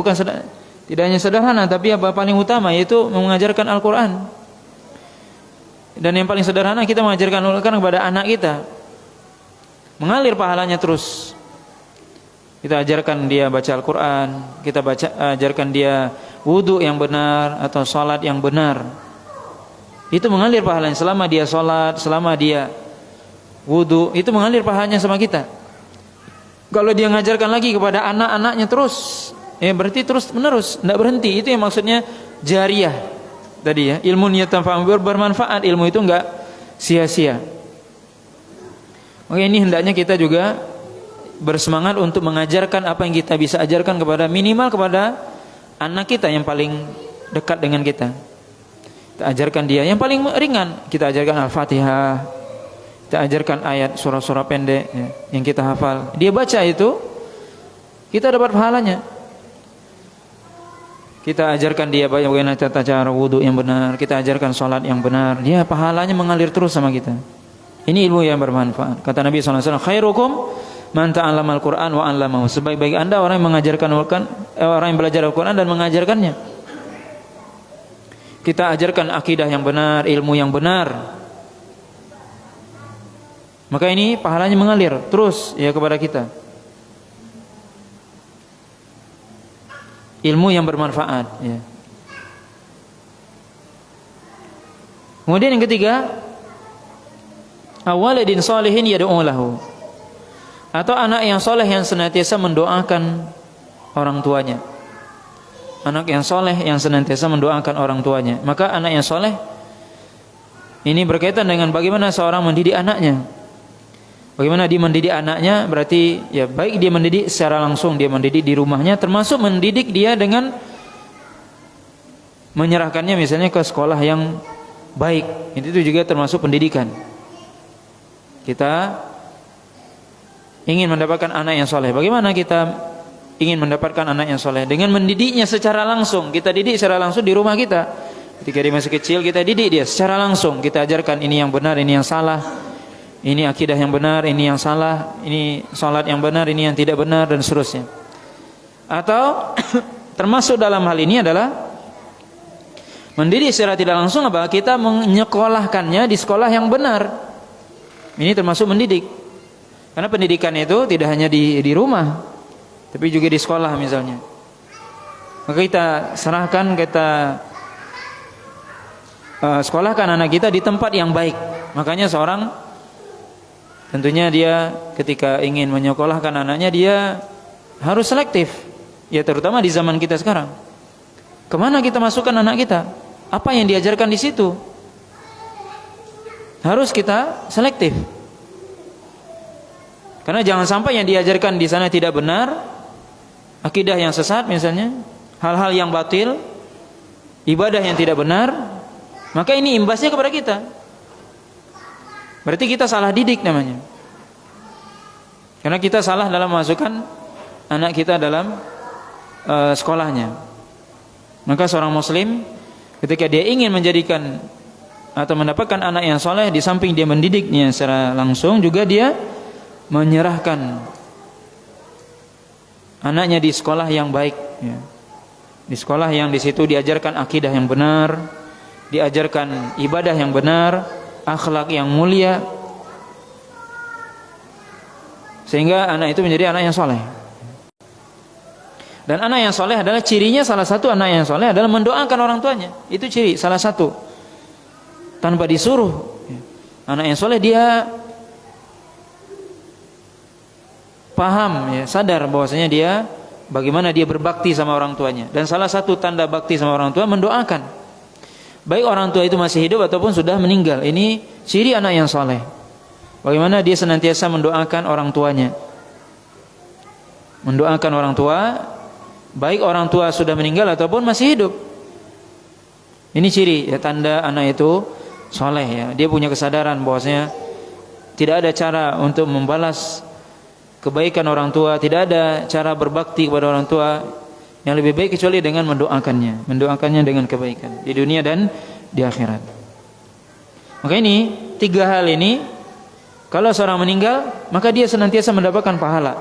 tidak hanya sederhana tapi apa paling utama, yaitu mengajarkan Al-Qur'an. Dan yang paling sederhana kita mengajarkan Al-Qur'an kepada anak kita. Mengalir pahalanya terus. Kita ajarkan dia baca Al-Qur'an, kita ajarkan dia wudu yang benar atau salat yang benar. Itu mengalir pahalanya selama dia salat, selama dia wudu, itu mengalir pahalanya sama kita. Kalau dia ngajarkan lagi kepada anak-anaknya terus, ya berarti terus menerus, tidak berhenti. Itu yang maksudnya jariyah tadi ya, ilmu niyatan bermanfaat, ilmu itu enggak sia-sia. Oke, ini hendaknya kita juga bersemangat untuk mengajarkan apa yang kita bisa ajarkan kepada, minimal kepada anak kita yang paling dekat dengan kita. Kita ajarkan dia yang paling ringan, kita ajarkan Al-Fatihah, kita ajarkan ayat surah-surah pendek ya, yang kita hafal. Dia baca itu, kita dapat pahalanya. Kita ajarkan dia bagaimana tata cara wudu yang benar, kita ajarkan salat yang benar, dia pahalanya mengalir terus sama kita. Ini ilmu yang bermanfaat. Kata Nabi SAW, khairukum man ta'allamal Qur'an wa 'allamahu. Sebaik-baik Anda orang yang mengajarkan Al-Qur'an, orang yang belajar Al-Qur'an dan mengajarkannya. Kita ajarkan akidah yang benar, ilmu yang benar. Maka ini pahalanya mengalir terus ya kepada kita. Ilmu yang bermanfaat ya. Kemudian yang ketiga, awaladin salihin yad'u lahu. Atau anak yang soleh yang senantiasa mendoakan orang tuanya. Anak yang soleh yang senantiasa mendoakan orang tuanya. Maka anak yang soleh ini berkaitan dengan bagaimana seorang mendidik anaknya. Bagaimana dia mendidik anaknya, berarti ya baik dia mendidik secara langsung, dia mendidik di rumahnya, termasuk mendidik dia dengan menyerahkannya misalnya ke sekolah yang baik. Itu juga termasuk pendidikan. Kita ingin mendapatkan anak yang soleh. Bagaimana kita ingin mendapatkan anak yang soleh? Dengan mendidiknya secara langsung. Kita didik secara langsung di rumah kita. Ketika dia masih kecil, kita didik dia secara langsung. Kita ajarkan ini yang benar, ini yang salah. Ini akidah yang benar, ini yang salah. Ini salat yang benar, ini yang tidak benar, dan seterusnya. Atau termasuk dalam hal ini adalah mendidik secara tidak langsung apa? Kita menyekolahkannya di sekolah yang benar. Ini termasuk mendidik. Karena pendidikan itu tidak hanya di rumah, tapi juga di sekolah misalnya. Maka kita serahkan, kita sekolahkan anak kita di tempat yang baik. Makanya seorang tentunya dia ketika ingin menyekolahkan anaknya, dia harus selektif. Ya terutama di zaman kita sekarang. Kemana kita masukkan anak kita? Apa yang diajarkan di situ? Harus kita selektif. Karena jangan sampai yang diajarkan di sana tidak benar, akidah yang sesat misalnya, hal-hal yang batil, ibadah yang tidak benar, maka ini imbasnya kepada kita. Berarti kita salah didik namanya. Karena kita salah dalam memasukkan anak kita dalam sekolahnya. Maka seorang muslim ketika dia ingin menjadikan atau mendapatkan anak yang soleh, di samping dia mendidiknya secara langsung, juga dia menyerahkan anaknya di sekolah yang baik ya. Di sekolah yang di situ diajarkan akidah yang benar, diajarkan ibadah yang benar, akhlak yang mulia, sehingga anak itu menjadi anak yang soleh. Dan anak yang soleh adalah cirinya, salah satu anak yang soleh adalah mendoakan orang tuanya. Itu ciri salah satu, tanpa disuruh. Anak yang soleh dia paham ya, sadar bahwasanya dia bagaimana dia berbakti sama orang tuanya. Dan salah satu tanda bakti sama orang tua mendoakan, baik orang tua itu masih hidup ataupun sudah meninggal. Ini ciri anak yang soleh. Bagaimana dia senantiasa mendoakan orang tuanya, mendoakan orang tua, baik orang tua sudah meninggal ataupun masih hidup. Ini ciri ya, tanda anak itu soleh ya. Dia punya kesadaran bahwasanya tidak ada cara untuk membalas kebaikan orang tua, tidak ada cara berbakti kepada orang tua yang lebih baik kecuali dengan mendoakannya dengan kebaikan di dunia dan di akhirat. Maka ini 3 hal ini, kalau seorang meninggal maka dia senantiasa mendapatkan pahala.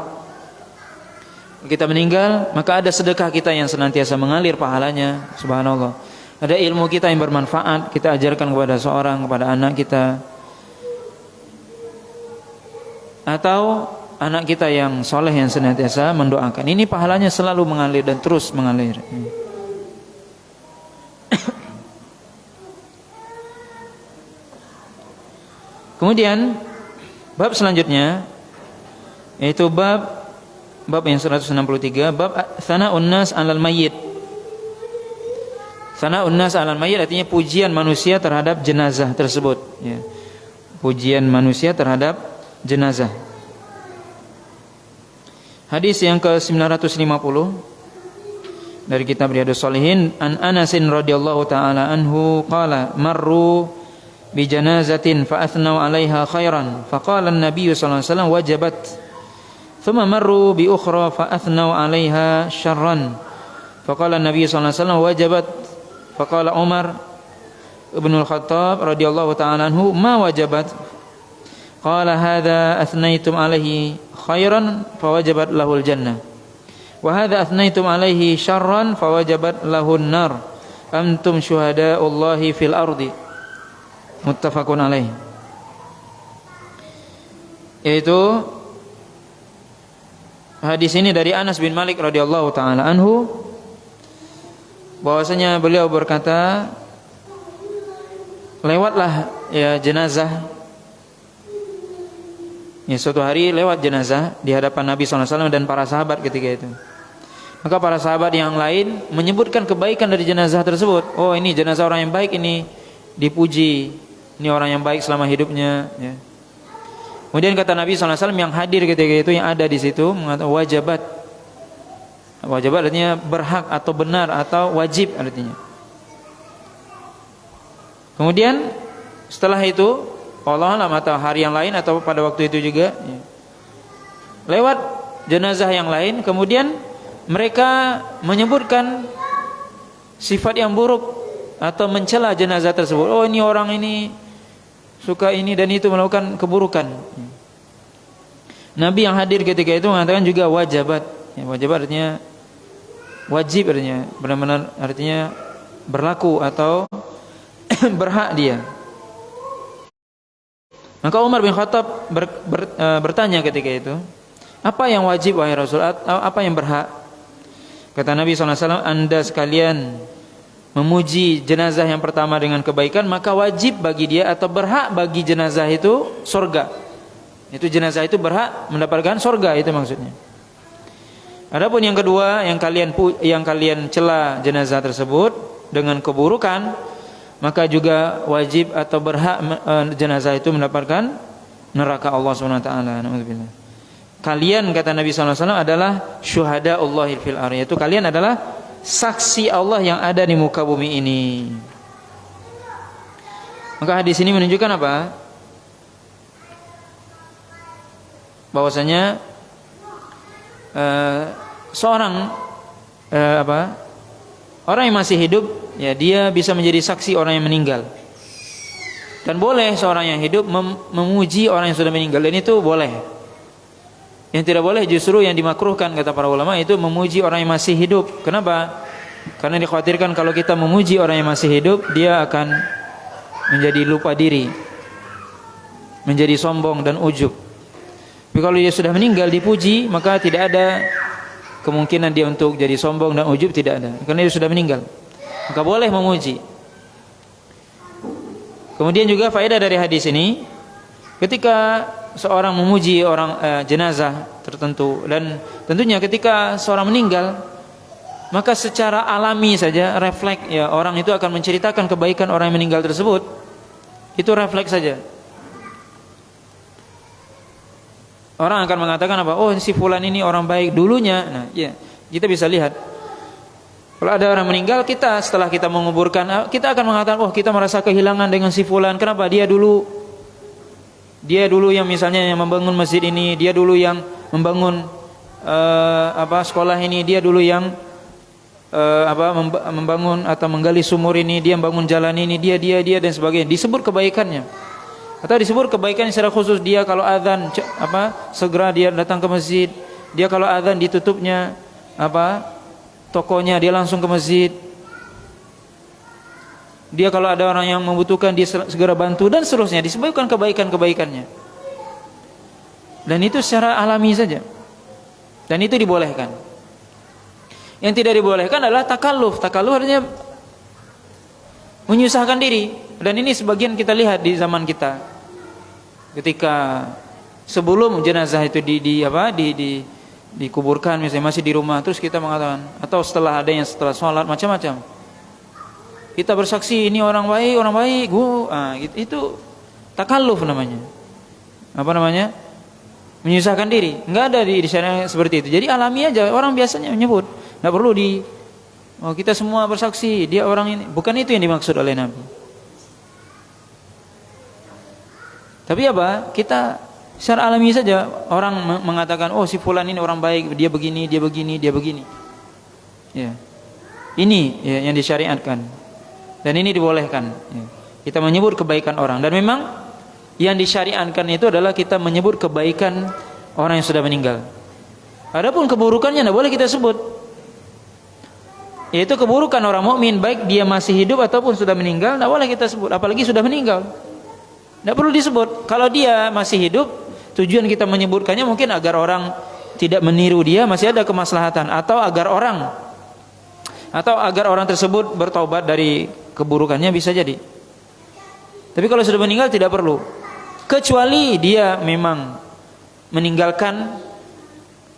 Kita meninggal maka ada sedekah kita yang senantiasa mengalir pahalanya, subhanallah. Ada ilmu kita yang bermanfaat kita ajarkan kepada seorang, kepada anak kita, atau anak kita yang soleh yang senantiasa mendoakan. Ini pahalanya selalu mengalir dan terus mengalir. Kemudian bab selanjutnya yaitu bab yang 163, bab sana'un nas 'alal mayyit. Sana'un nas 'alal mayyit artinya pujian manusia terhadap jenazah tersebut, ya. Pujian manusia terhadap jenazah. Hadis yang ke-950 dari kitab Riyadhus Shalihin, an Anasin radhiyallahu taala anhu qala marru bi janazatin fa athnau 'alaiha khairan faqala an-nabiy sallallahu alaihi wasallam wajabat thumma marru bi ukhra fa athnau 'alaiha syarran faqala an-nabiy sallallahu alaihi wasallam wajabat faqala Umar ibn al-Khattab radhiyallahu taala anhu ma wajabat qala hadza athnaitum 'alaihi khairan fawajabat lahul jannah wa hadza athnaitum 'alaihi syarran fawajabat lahun nar antum syuhada'ullahi fil ardi. Muttafaqun alaih. Yaitu hadis ini dari Anas bin Malik radhiyallahu taala anhu, bahwasanya beliau berkata, lewatlah ya jenazah, ya suatu hari lewat jenazah di hadapan Nabi SAW dan para sahabat ketika itu. Maka para sahabat yang lain menyebutkan kebaikan dari jenazah tersebut. Oh, ini jenazah orang yang baik, ini dipuji, ini orang yang baik selama hidupnya, ya. Kemudian kata Nabi SAW yang hadir ketika itu, yang ada di situ, mengatakan wajabat. Wajabat artinya berhak atau benar atau wajib artinya. Kemudian setelah itu, Allah alam atau hari yang lain atau pada waktu itu juga, ya, lewat jenazah yang lain, kemudian mereka menyebutkan sifat yang buruk atau mencela jenazah tersebut. Oh, ini orang ini suka ini dan itu, melakukan keburukan. Nabi yang hadir ketika itu mengatakan juga wajabat. Ya, wajabat artinya wajib, artinya benar-benar artinya berlaku atau berhak dia. Maka Umar bin Khattab bertanya ketika itu, apa yang wajib wahai Rasul? Apa yang berhak? Kata Nabi SAW, Anda sekalian memuji jenazah yang pertama dengan kebaikan, maka wajib bagi dia atau berhak bagi jenazah itu surga. Itu jenazah itu berhak mendapatkan surga, itu maksudnya. Adapun yang kedua, yang kalian cela jenazah tersebut dengan keburukan, maka juga wajib atau berhak jenazah itu mendapatkan neraka Allah Subhanahu wa taala. Nauzubillah. Kalian, kata Nabi SAW, adalah syuhada'ullahi fil ardi. Itu kalian adalah saksi Allah yang ada di muka bumi ini. Maka hadis ini menunjukkan apa? Bahwasanya seorang orang yang masih hidup, ya, dia bisa menjadi saksi orang yang meninggal. Dan boleh seorang yang hidup memuji orang yang sudah meninggal, dan itu boleh. Yang tidak boleh justru yang dimakruhkan kata para ulama itu memuji orang yang masih hidup. Kenapa? Karena dikhawatirkan kalau kita memuji orang yang masih hidup, dia akan menjadi lupa diri, menjadi sombong dan ujub. Tapi kalau dia sudah meninggal dipuji, maka tidak ada kemungkinan dia untuk jadi sombong dan ujub, tidak ada. Karena dia sudah meninggal, maka boleh memuji. Kemudian juga faedah dari hadis ini, ketika seorang memuji orang jenazah tertentu, dan tentunya ketika seorang meninggal, maka secara alami saja refleks, ya, orang itu akan menceritakan kebaikan orang yang meninggal tersebut. Itu refleks saja. Orang akan mengatakan apa? Oh, si fulan ini orang baik dulunya. Nah, ya, kita bisa lihat. Kalau ada orang meninggal, kita setelah kita menguburkan, kita akan mengatakan, oh, kita merasa kehilangan dengan si fulan. Kenapa? Dia dulu yang misalnya yang membangun masjid ini, dia dulu yang membangun sekolah ini, dia dulu yang membangun atau menggali sumur ini, dia membangun jalan ini, dia dan sebagainya, disebut kebaikannya. Atau disebut kebaikan secara khusus, dia kalau azan segera dia datang ke masjid, dia kalau azan ditutupnya tokonya dia langsung ke masjid, dia kalau ada orang yang membutuhkan dia segera bantu dan seterusnya, disebutkan kebaikannya. Dan itu secara alami saja, dan itu dibolehkan. Yang tidak dibolehkan adalah takalluf artinya menyusahkan diri, dan ini sebagian kita lihat di zaman kita. Ketika sebelum jenazah itu dikuburkan, misalnya masih di rumah, terus kita mengatakan, atau setelah setelah sholat macam-macam, kita bersaksi ini orang baik, itu takalluf namanya. Menyusahkan diri. Enggak ada di syariat seperti itu. Jadi alami aja, orang biasanya menyebut, enggak perlu kita semua bersaksi dia orang ini. Bukan itu yang dimaksud oleh Nabi. Tapi kita secara alami saja orang mengatakan, oh si fulan ini orang baik, dia begini. Ya. Ini ya, yang disyariatkan. Dan ini dibolehkan. Ya. Kita menyebut kebaikan orang, dan memang yang disyariatkan itu adalah kita menyebut kebaikan orang yang sudah meninggal. Adapun keburukannya tidak boleh kita sebut. Yaitu keburukan orang mukmin, baik dia masih hidup ataupun sudah meninggal, tidak boleh kita sebut, apalagi sudah meninggal. Tidak perlu disebut. Kalau dia masih hidup, tujuan kita menyebutkannya mungkin agar orang tidak meniru dia, masih ada kemaslahatan, atau agar orang tersebut bertaubat dari keburukannya, bisa jadi. Tapi kalau sudah meninggal tidak perlu, kecuali dia memang meninggalkan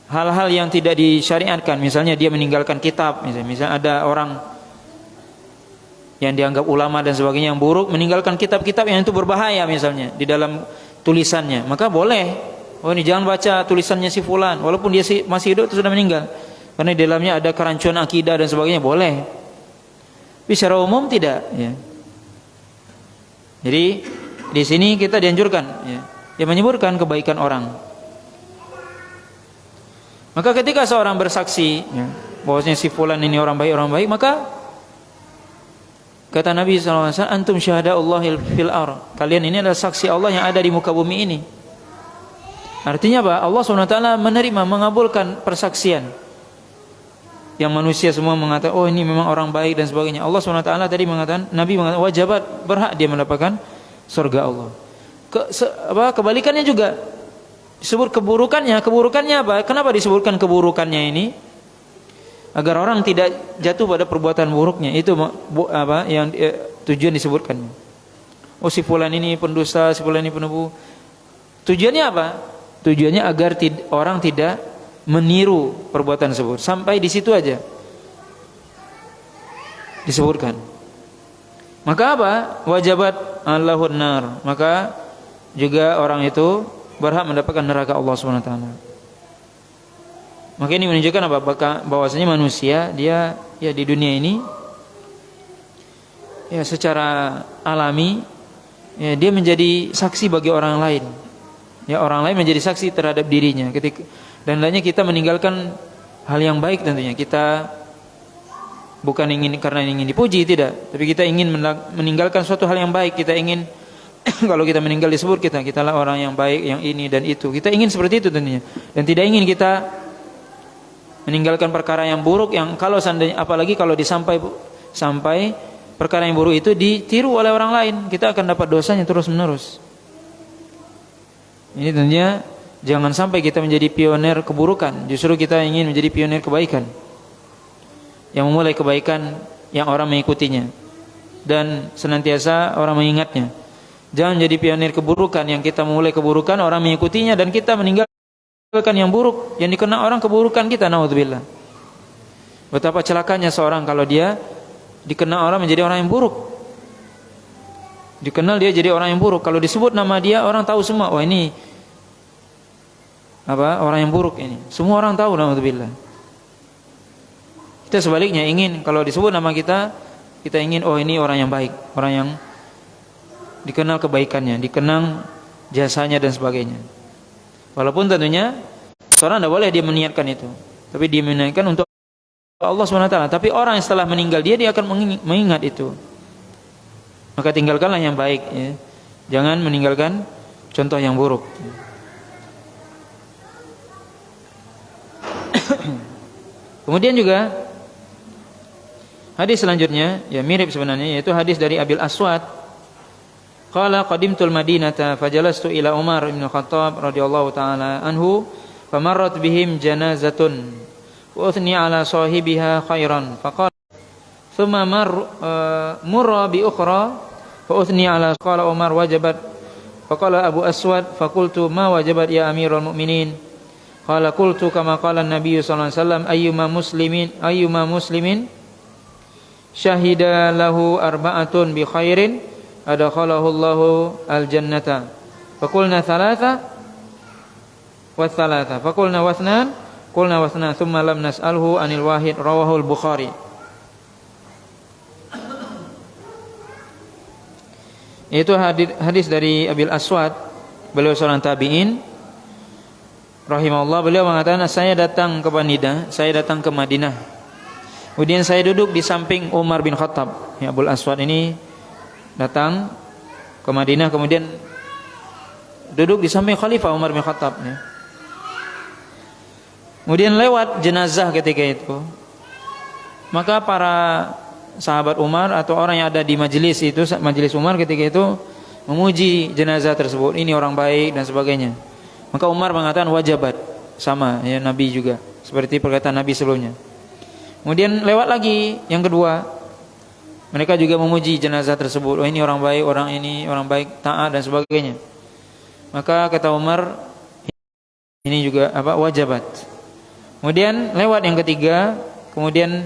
hal-hal yang tidak disyariatkan. Misalnya dia meninggalkan kitab, misalnya ada orang yang dianggap ulama dan sebagainya yang buruk, meninggalkan kitab-kitab yang itu berbahaya misalnya di dalam tulisannya, maka boleh, ini jangan baca tulisannya si fulan, walaupun dia masih hidup itu sudah meninggal, karena di dalamnya ada kerancuan akidah dan sebagainya, boleh. Tapi secara umum tidak, ya. Jadi di sini kita dianjurkan, ya, menyebutkan kebaikan orang. Maka ketika seorang bersaksi, bahwasanya si fulan ini orang baik, maka kata Nabi SAW, antum syahada Allahil fil ar. Kalian ini adalah saksi Allah yang ada di muka bumi ini. Artinya apa? Allah SWT menerima, mengabulkan persaksian yang manusia semua mengatakan, oh ini memang orang baik dan sebagainya. Allah SWT tadi mengatakan, Nabi mengatakan, wajabat, berhak dia mendapatkan surga Allah. Kebalikannya juga disebut keburukannya apa? Kenapa disebutkan keburukannya ini? Agar orang tidak jatuh pada perbuatan buruknya. Itu yang tujuan disebutkannya. Oh si fulan ini pendusta, si fulan ini penipu. Tujuannya apa? Tujuannya agar orang tidak meniru perbuatan tersebut. Sampai di situ aja disebutkan. Maka apa? Wajabat Allahun nar. Maka juga orang itu berhak mendapatkan neraka Allah Subhanahu wa taala. Maka ini menunjukkan apa? Bahwasanya manusia dia ya di dunia ini ya secara alami ya dia menjadi saksi bagi orang lain. Ya orang lain menjadi saksi terhadap dirinya. Dan lainnya kita meninggalkan hal yang baik tentunya. Kita bukan karena ingin dipuji, tidak, tapi kita ingin meninggalkan suatu hal yang baik. Kita ingin kalau kita meninggal disebut kitalah orang yang baik, yang ini dan itu. Kita ingin seperti itu tentunya. Dan tidak ingin kita meninggalkan perkara yang buruk yang kalau seandainya, apalagi kalau sampai perkara yang buruk itu ditiru oleh orang lain, kita akan dapat dosanya terus menerus. Ini tentunya jangan sampai kita menjadi pionir keburukan, justru kita ingin menjadi pionir kebaikan, yang memulai kebaikan yang orang mengikutinya dan senantiasa orang mengingatnya. Jangan menjadi pionir keburukan yang kita memulai keburukan, orang mengikutinya dan kita meninggalkan yang buruk, yang dikenal orang keburukan kita, naudzubillah. Betapa celakanya seorang kalau dia dikenal orang menjadi orang yang buruk. Dikenal dia jadi orang yang buruk. Kalau disebut nama dia, orang tahu semua, wah ini orang yang buruk ini. Semua orang tahu, naudzubillah. Kita sebaliknya ingin kalau disebut nama kita ingin, oh ini orang yang baik, orang yang dikenal kebaikannya, dikenang jasanya dan sebagainya. Walaupun tentunya seorang tidak boleh dia meniatkan itu, tapi dia meniatkan untuk Allah SWT. Tapi orang yang setelah meninggal dia akan mengingat itu. Maka tinggalkanlah yang baik, ya. Jangan meninggalkan contoh yang buruk. Kemudian juga hadis selanjutnya, ya mirip sebenarnya, yaitu hadis dari Abil Aswad. Qala qadimtul Madinata fajalastu ila Umar bin Khattab radhiyallahu taala anhu famarrat bihim janazatun wa uthni ala sahibiha khairan faqala thumma murra bi ukhra fa uthni ala qala Umar wajabat faqala Abu Aswad faqultu ma wajabat ya Amirul Mukminin qala qultu kama qala an-nabiy sallallahu alaihi wasallam ayyuma muslimin syahida lahu arba'atun bi khairin adakhalahu Allahu al-jannata faqulna thalatha wa thalatha faqulna wathnan qulna wathnan thumma lam nas'alhu anil wahid rawahu al-Bukhari. Itu hadis dari Abil Aswad, beliau seorang tabi'in rahimahullah. Beliau mengatakan saya datang ke Madinah. Kemudian saya duduk di samping Umar bin Khattab. Ya, Abul Aswad ini datang ke Madinah kemudian duduk di samping Khalifah Umar bin Khattab, ya. Kemudian lewat jenazah ketika itu. Maka para sahabat Umar atau orang yang ada di majelis itu, majelis Umar ketika itu memuji jenazah tersebut, ini orang baik dan sebagainya. Maka Umar mengatakan wajabat, sama ya Nabi juga, seperti perkataan Nabi sebelumnya. Kemudian lewat lagi yang kedua, mereka juga memuji jenazah tersebut, oh ini orang baik, orang ini orang baik, taat dan sebagainya. Maka kata Umar, ini juga wajabat. Kemudian lewat yang ketiga, kemudian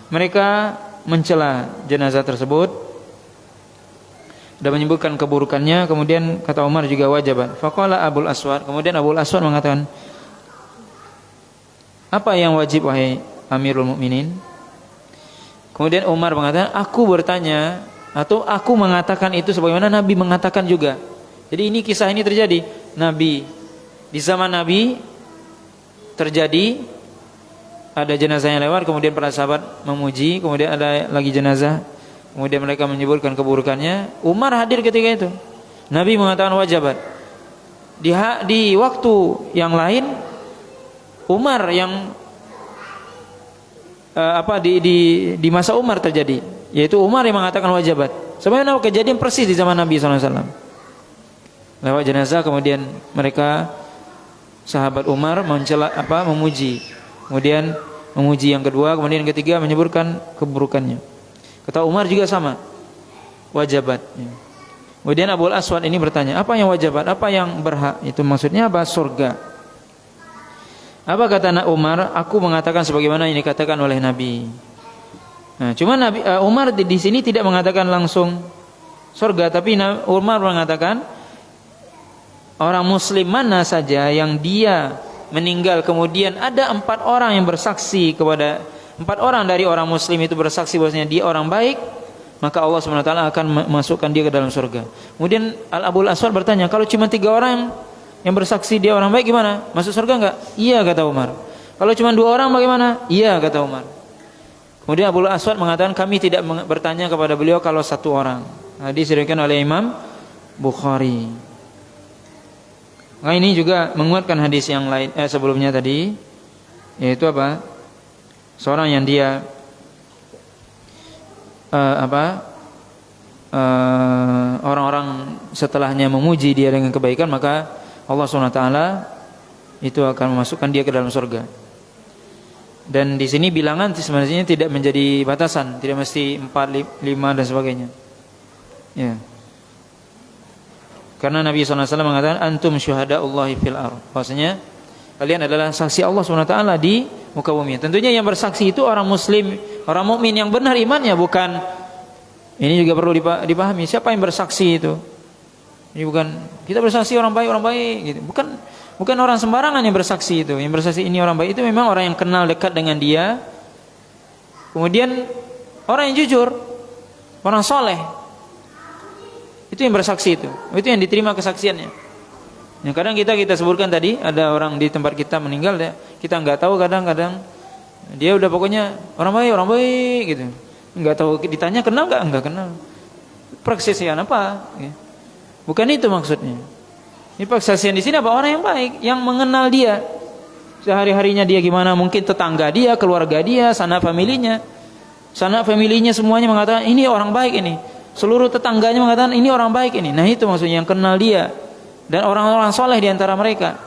mereka mencela jenazah tersebut dan menyebutkan keburukannya. Kemudian kata Umar juga wajabat. Faqala Abul Aswad, kemudian Abul Aswad mengatakan, apa yang wajib wahai Amirul Mukminin? Kemudian Umar mengatakan, aku bertanya atau aku mengatakan itu sebagaimana Nabi mengatakan juga. Jadi ini kisah ini terjadi. Nabi, di zaman Nabi terjadi, ada jenazah yang lewat, kemudian para sahabat memuji, kemudian ada lagi jenazah, kemudian mereka menyebutkan keburukannya. Umar hadir ketika itu. Nabi mengatakan wajabat. Di waktu yang lain Umar yang di masa Umar terjadi, yaitu Umar yang mengatakan wajabat. Sebenarnya kejadian persis di zaman Nabi SAW. Lewat jenazah, kemudian mereka sahabat Umar memuji. Kemudian memuji yang kedua, kemudian yang ketiga menyebutkan keburukannya. Kata Umar juga sama, wajabat. Kemudian Abul Aswad ini bertanya, apa yang wajabat, apa yang berhak? Itu maksudnya apa? Surga. Apa kata Umar? Aku mengatakan sebagaimana yang dikatakan oleh Nabi. Nah, cuma Umar di sini tidak mengatakan langsung surga, tapi Umar mengatakan orang Muslim mana saja yang dia meninggal kemudian ada 4 orang yang bersaksi kepada 4 orang dari orang Muslim itu bersaksi bahwasanya dia orang baik, maka Allah SWT akan masukkan dia ke dalam surga. Kemudian Abul Aswad bertanya, kalau cuma 3 orang yang bersaksi dia orang baik gimana? Masuk surga enggak? Iya kata Umar. Kalau cuma 2 orang bagaimana? Iya kata Umar. Kemudian Abul Aswad mengatakan, kami tidak bertanya kepada beliau kalau 1 orang. Hadis diriwayatkan oleh Imam Bukhari. Nah, ini juga menguatkan hadis yang lain sebelumnya tadi, yaitu apa? Seorang yang dia orang-orang setelahnya memuji dia dengan kebaikan, maka Allah SWT itu akan memasukkan dia ke dalam surga. Dan di sini bilangan sebenarnya tidak menjadi batasan, tidak mesti 4, 5 dan sebagainya. Ya. Karena Nabi SAW mengatakan antum syuhada'ullahi fil ardh. Maksudnya kalian adalah saksi Allah SWT di muka bumi. Tentunya yang bersaksi itu orang muslim, orang mukmin yang benar imannya, bukan. Ini juga perlu dipahami. Siapa yang bersaksi itu? Ini bukan kita bersaksi orang baik gitu. Bukan orang sembarangan yang bersaksi itu. Yang bersaksi ini orang baik itu memang orang yang kenal dekat dengan dia. Kemudian orang yang jujur, orang soleh. Itu yang bersaksi itu yang diterima kesaksiannya. Yang kadang kita sebutkan tadi, ada orang di tempat kita meninggal, ya, kita nggak tahu kadang-kadang Dia udah pokoknya orang baik gitu. Enggak tahu ditanya kenal enggak kenal. Persaksian apa? Ya. Bukan itu maksudnya. Ini persaksian di sini apa? Orang yang baik, yang mengenal dia. Sehari-harinya dia gimana? Mungkin tetangga dia, keluarga dia, sanak familinya semuanya mengatakan ini orang baik ini. Seluruh tetangganya mengatakan ini orang baik ini. Nah, itu maksudnya yang kenal dia. Dan orang-orang soleh di antara mereka.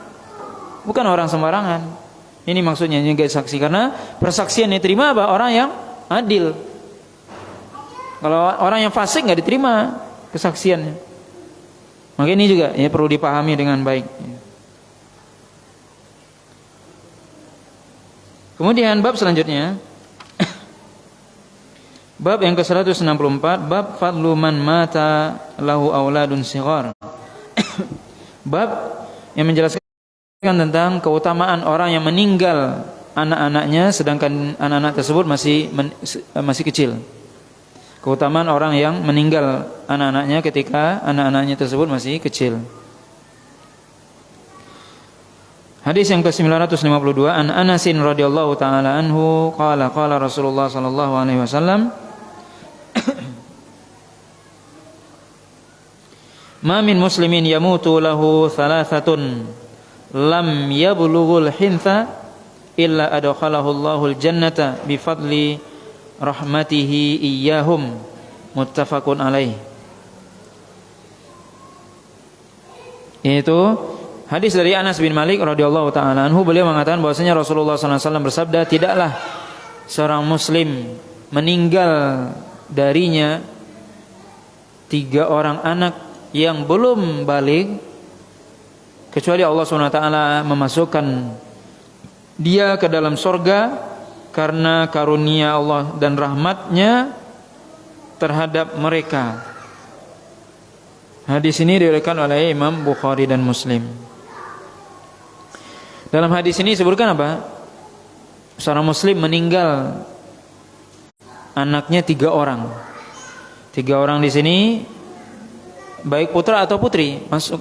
Bukan orang sembarangan. Ini maksudnya juga saksi, karena persaksian yang diterima apa? Orang yang adil. Kalau orang yang fasik nggak diterima kesaksiannya. Maka ini juga ya perlu dipahami dengan baik. Kemudian bab selanjutnya, bab yang ke-164, bab fadlu man mata lahu auladun sighar. Bab yang menjelaskan tentang keutamaan orang yang meninggal anak-anaknya sedangkan anak-anak tersebut masih kecil. Keutamaan orang yang meninggal anak-anaknya ketika anak-anaknya tersebut masih kecil. Hadis yang ke-952, an Anasin radhiyallahu taala anhu qala qala Rasulullah sallallahu alaihi wasallam, ma min muslimin yamutu lahu thalathatun lam yablughul hintha illa adkhalahu Allahul jannata bi fadli rahmatihi iyyahum, muttafaqun alaih. Yaitu hadis dari Anas bin Malik radhiyallahu taala anhu, beliau mengatakan bahwasanya Rasulullah sallallahu alaihi wasallam bersabda, tidaklah seorang muslim meninggal darinya 3 orang anak yang belum baligh kecuali Allah Subhanahu wa taala memasukkan dia ke dalam surga karena karunia Allah dan rahmatnya terhadap mereka. Hadis ini diriwayatkan oleh Imam Bukhari dan Muslim. Dalam hadis ini disebutkan apa? Seorang muslim meninggal anaknya 3 orang. 3 orang di sini baik putra atau putri, masuk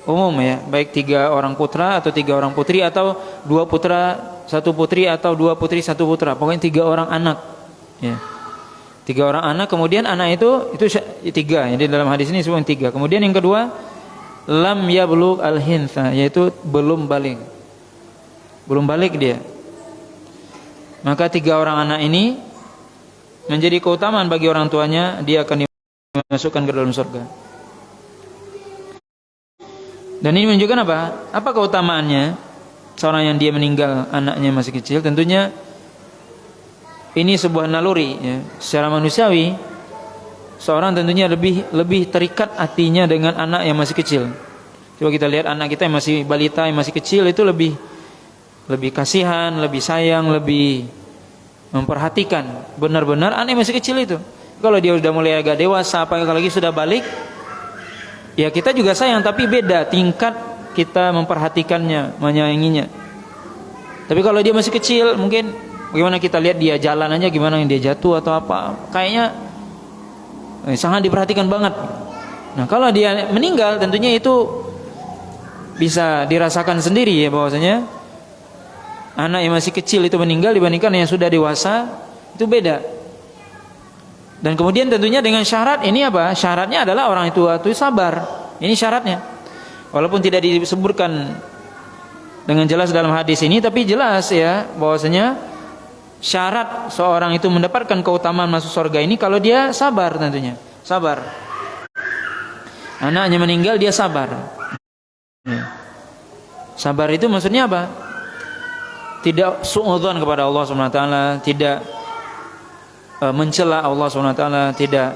umum ya, baik 3 orang putra atau 3 orang putri, atau 2 putra 1 putri, atau 2 putri 1 putra. Pokoknya 3 orang anak ya. 3 orang anak, kemudian anak itu 3. Jadi dalam hadis ini semua 3. Kemudian yang kedua, lam yablugh al-hintha, yaitu belum balik dia. Maka 3 orang anak ini menjadi keutamaan bagi orang tuanya, dia akan dimasukkan ke dalam surga. Dan ini menunjukkan apa? Apa keutamaannya? Seorang yang dia meninggal anaknya masih kecil, tentunya ini sebuah naluri ya. Secara manusiawi, seorang tentunya lebih terikat hatinya dengan anak yang masih kecil. Coba kita lihat anak kita yang masih balita, yang masih kecil, itu lebih kasihan, lebih sayang, lebih memperhatikan benar-benar anak yang masih kecil itu. Kalau dia sudah mulai agak dewasa, apalagi sudah balik, ya kita juga sayang, tapi beda tingkat kita memperhatikannya, menyayanginya. Tapi kalau dia masih kecil, mungkin bagaimana kita lihat dia jalan aja, gimana yang dia jatuh atau apa, kayaknya sangat diperhatikan banget. Nah, kalau dia meninggal, tentunya itu bisa dirasakan sendiri ya, bahwasanya anak yang masih kecil itu meninggal dibandingkan yang sudah dewasa, itu beda. Dan kemudian tentunya dengan syarat ini apa? Syaratnya adalah orang tua itu sabar. Ini syaratnya. Walaupun tidak disebutkan dengan jelas dalam hadis ini, tapi jelas ya bahwasanya syarat seorang itu mendapatkan keutamaan masuk surga ini kalau dia sabar, tentunya sabar. Anaknya meninggal, dia sabar. Sabar itu maksudnya apa? Tidak suudzon kepada Allah Subhanahu wa taala, tidak mencela Allah Subhanahu wa taala, tidak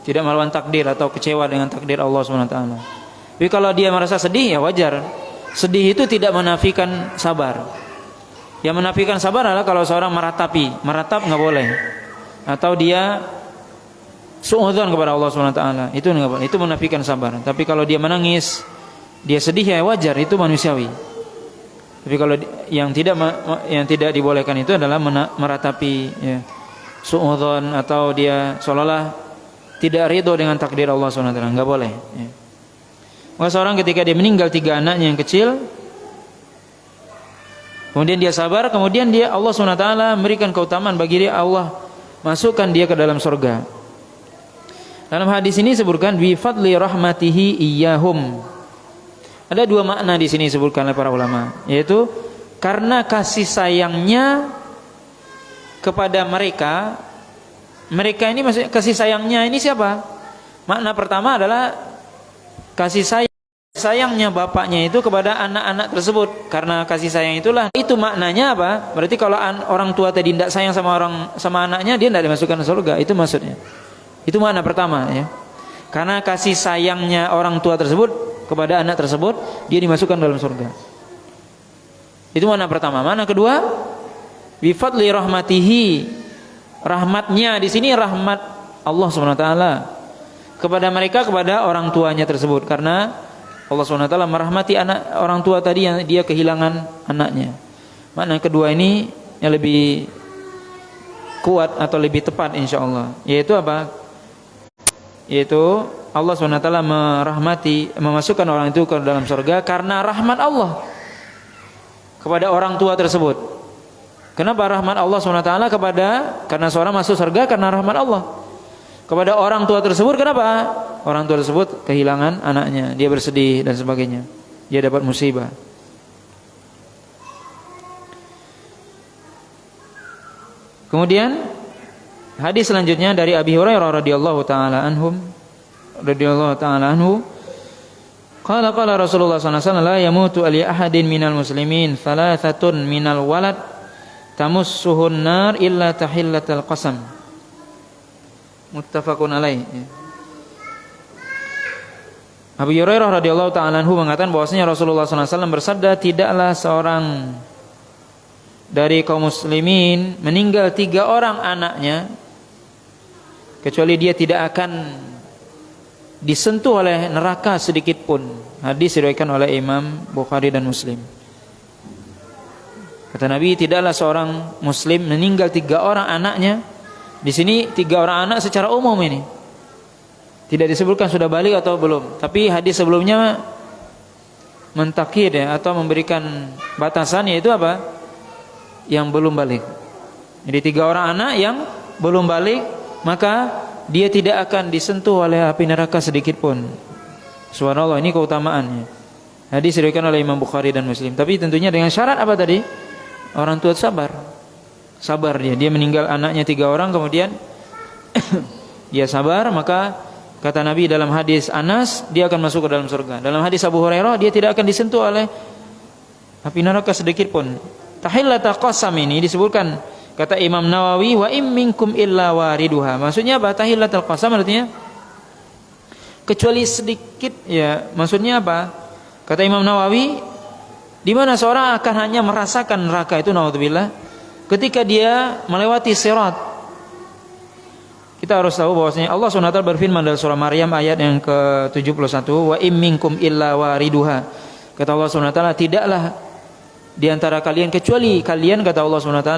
tidak melawan takdir atau kecewa dengan takdir Allah Subhanahu wa taala. Tapi kalau dia merasa sedih, ya wajar. Sedih itu tidak menafikan sabar. Yang menafikan sabar adalah kalau seorang meratap nggak boleh. Atau dia suudzon kepada Allah Subhanahu wa taala, itu nggak boleh. Itu menafikan sabar. Tapi kalau dia menangis, dia sedih, ya wajar, itu manusiawi. Tapi kalau yang tidak dibolehkan itu adalah meratapi ya, suudzon, atau dia seolah-olah tidak ridho dengan takdir Allah SWT, nggak boleh ya. Maka seorang ketika dia meninggal 3 anaknya yang kecil, Kemudian dia sabar, kemudian Allah SWT memberikan keutamaan bagi dia, Allah masukkan dia ke dalam surga. Dalam hadis ini disebutkan bi fadli rahmatihi iyyahum. Ada dua makna di sini disebutkan oleh para ulama, yaitu karena kasih sayangnya kepada mereka. Mereka ini maksudnya kasih sayangnya ini siapa? Makna pertama adalah kasih sayangnya bapaknya itu kepada anak-anak tersebut. Karena kasih sayang itulah, itu maknanya apa? Berarti kalau orang tua tadi tidak sayang sama anaknya, dia tidak dimasukkan ke surga. Itu maksudnya. Itu makna pertama ya. Karena kasih sayangnya orang tua tersebut kepada anak tersebut, dia dimasukkan dalam surga. Itu makna pertama. Makna kedua, bi fadli rahmatihi. Rahmatnya di sini rahmat Allah SWT kepada mereka, kepada orang tuanya tersebut, karena Allah SWT merahmati orang tua tadi yang dia kehilangan anaknya. Makna kedua ini yang lebih kuat atau lebih tepat insyaallah, yaitu apa? Yaitu Allah SWT memasukkan orang itu ke dalam surga karena rahmat Allah kepada orang tua tersebut. Kenapa rahmat Allah SWT karena seorang masuk surga karena rahmat Allah. Kepada orang tua tersebut kenapa? Orang tua tersebut kehilangan anaknya, dia bersedih dan sebagainya, dia dapat musibah. Kemudian hadis selanjutnya dari Abi Hurairah radhiyallahu taala anhu, qala Rasulullah sallallahu alaihi wasallam, la yamutu ali ahadin minal muslimin thalathatun minal walad tamussuhun nar illa tahillatal qasam. Muttafaqun alaih. Abu Hurairah radhiyallahu ta'ala anhu mengatakan bahwasanya Rasulullah SAW bersabda, tidaklah seorang dari kaum muslimin meninggal 3 orang anaknya kecuali dia tidak akan disentuh oleh neraka sedikit pun. Hadis diriwayatkan oleh Imam Bukhari dan Muslim. Kata Nabi, tidaklah seorang muslim meninggal 3 orang anaknya. Di sini 3 orang anak secara umum ini. Tidak disebutkan sudah balik atau belum. Tapi hadis sebelumnya mentakid ya, atau memberikan batasan, yaitu apa? Yang belum balik. Jadi 3 orang anak yang belum balik, maka dia tidak akan disentuh oleh api neraka sedikit pun. Subhanallah, ini keutamaannya. Hadis diriwayatkan oleh Imam Bukhari dan Muslim. Tapi tentunya dengan syarat apa tadi? Orang tua sabar dia meninggal anaknya 3 orang, kemudian dia sabar, maka kata Nabi dalam hadis Anas, dia akan masuk ke dalam surga. Dalam hadis Abu Hurairah, dia tidak akan disentuh oleh api neraka sedikit pun. Tahillata qasam ini disebutkan, kata Imam Nawawi, wa im minkum illa wariduha. Maksudnya apa? Tahillatul qasam artinya kecuali sedikit ya. Maksudnya apa? Kata Imam Nawawi, di mana seorang akan hanya merasakan neraka itu, naudzubillah, ketika dia melewati sirat. Kita harus tahu bahwasanya Allah SWT berfirman dalam surah Maryam ayat yang ke-71, wa im minkum illa wariduha. Kata Allah SWT, tidaklah di antara kalian kecuali kalian, kata Allah SWT,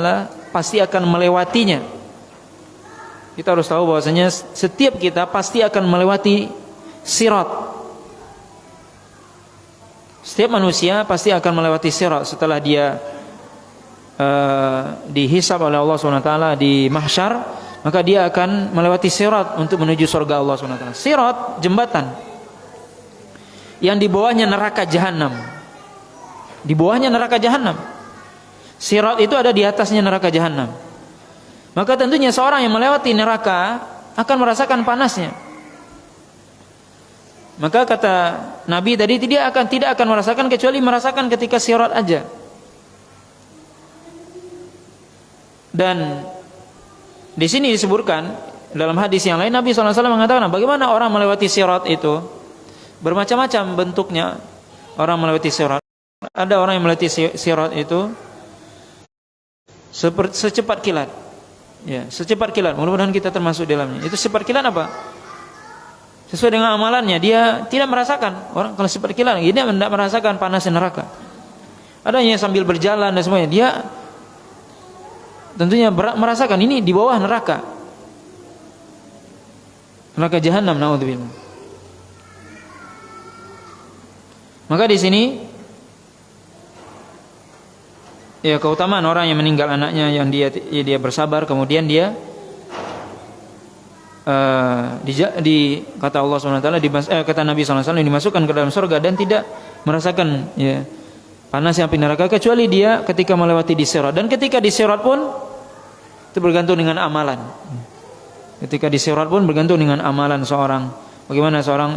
pasti akan melewatinya. Kita harus tahu bahwasanya setiap kita pasti akan melewati sirat. Setiap manusia pasti akan melewati sirat setelah dia dihisab oleh Allah SWT di mahsyar, maka dia akan melewati sirat untuk menuju surga Allah SWT. Sirat jembatan yang di bawahnya neraka jahanam. Di bawahnya neraka jahanam. Sirat itu ada di atasnya neraka jahanam. Maka tentunya seorang yang melewati neraka akan merasakan panasnya. Maka kata Nabi tadi, tidak akan merasakan kecuali merasakan ketika sirat aja. Dan di sini disebutkan dalam hadis yang lain, Nabi SAW mengatakan bagaimana orang melewati sirat itu. Bermacam-macam bentuknya orang melewati sirat. Ada orang yang melewati sirat itu secepat kilat. Ya, secepat kilat. Mudah-mudahan kita termasuk dalamnya. Itu secepat kilat apa? Sesuai dengan amalannya, dia tidak merasakan. Orang kalau seperti kilat, dia tidak merasakan panas neraka. Ada yang sambil berjalan dan semuanya, dia tentunya merasakan ini di bawah neraka. Neraka jahanam, naudzubillah. Maka di sini ya keutamaan orang yang meninggal anaknya yang dia bersabar, kemudian dia kata Allah SWT, kata Nabi SAW, dimasukkan ke dalam surga dan tidak merasakan ya panas api neraka kecuali dia ketika melewati di sirat. Dan ketika di sirat pun itu bergantung dengan amalan. Ketika di sirat pun bergantung dengan amalan seorang. Bagaimana seorang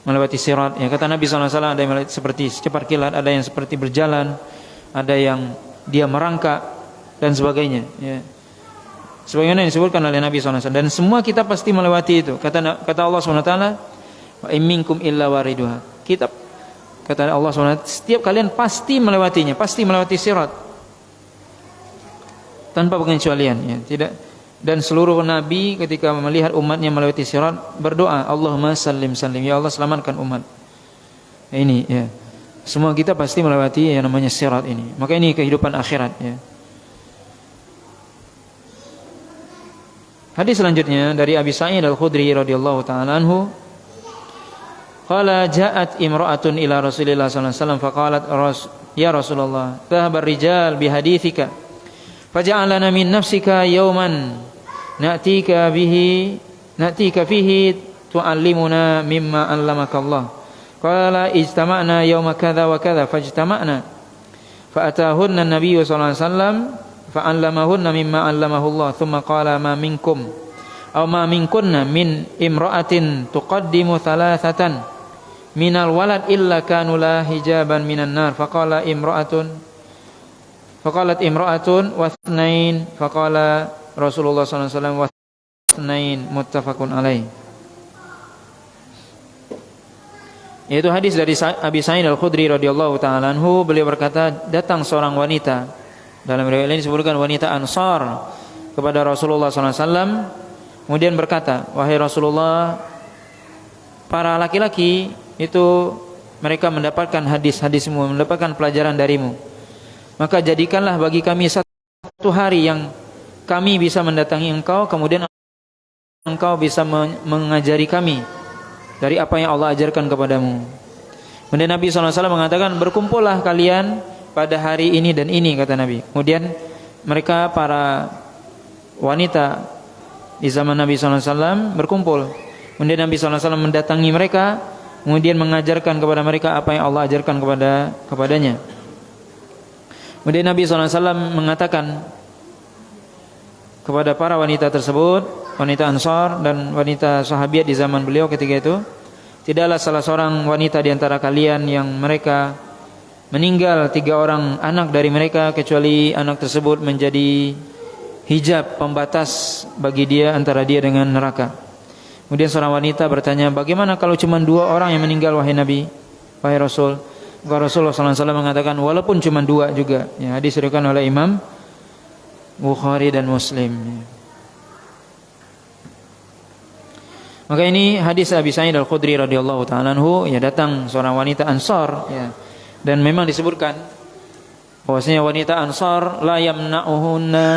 melewati sirat? Ya kata Nabi SAW, ada yang seperti secepat kilat, ada yang seperti berjalan, ada yang dia merangkak dan sebagainya. Ya. Sebagaimana yang disebutkan oleh Nabi SAW. Dan semua kita pasti melewati itu. Kata Allah SWT, wa imminkum illa wariduha. Kata Allah SWT, setiap kalian pasti melewatinya, pasti melewati sirat tanpa pengecualian. Ya. Tidak. Dan seluruh Nabi ketika melihat umatnya melewati sirat berdoa, Allahumma sallim sallim, ya Allah selamatkan umat. Ini ya. Semua kita pasti melewati yang namanya sirat ini. Maka ini kehidupan akhirat ya. Hadis selanjutnya dari Abi Sa'id Al-Khudri radhiyallahu ta'ala anhu, qala ja'at imra'atun ila Rasulillah sallallahu alaihi wasallam faqalat ya Rasulullah dhahaba ar-rijal bi haditsika faja'alna min nafsika yawman na'tika fihi tu'allimuna mimma 'allamaka Allah. Qala ijtama'na yawma kadza wa kadza fajtama'na fa atahunna an-nabiy sallallahu alaihi wasallam fa'allamahunna mimma 'allamahu Allah thumma qala ma minkum aw ma minkunna min imra'atin tuqaddimu thalathatan minal walad illa kanu la hijaban minan nar faqalat imra'atun wa thnain faqala Rasulullah sallallahu alaihi wasallam wa thnain muttafaqun alaih. Yaitu hadis dari Abi Sa'id Al-Khudri radhiyallahu ta'ala anhu, beliau berkata, datang seorang wanita, dalam riwayat ini disebutkan wanita Ansar, kepada Rasulullah sallallahu alaihi wasallam, kemudian berkata, wahai Rasulullah, para laki-laki itu mereka mendapatkan hadis-hadismu, mendapatkan pelajaran darimu. Maka jadikanlah bagi kami satu hari yang kami bisa mendatangi engkau, kemudian engkau bisa mengajari kami dari apa yang Allah ajarkan kepadamu. Kemudian Nabi SAW mengatakan, berkumpullah kalian pada hari ini dan ini, kata Nabi. Kemudian mereka para wanita di zaman Nabi SAW berkumpul. Kemudian Nabi SAW mendatangi mereka, kemudian mengajarkan kepada mereka apa yang Allah ajarkan kepadanya. Kemudian Nabi SAW mengatakan kepada para wanita tersebut, wanita Ansar dan wanita sahabiat di zaman beliau ketika itu, tidaklah salah seorang wanita di antara kalian yang mereka meninggal 3 orang anak dari mereka, kecuali anak tersebut menjadi hijab, pembatas bagi dia antara dia dengan neraka. Kemudian seorang wanita bertanya, bagaimana kalau cuma 2 orang yang meninggal, wahai Nabi, wahai Rasul? Maka Rasulullah SAW mengatakan, walaupun cuma 2 juga. Ya, hadis diriwayatkan oleh Imam Bukhari dan Muslim. Maka ini hadis Abi Sa'id Al-Khudri radhiyallahu ta'ala anhu, ya, datang seorang wanita Ansar, ya. Dan memang disebutkan bahwasanya wanita Ansar la yamna'uhunna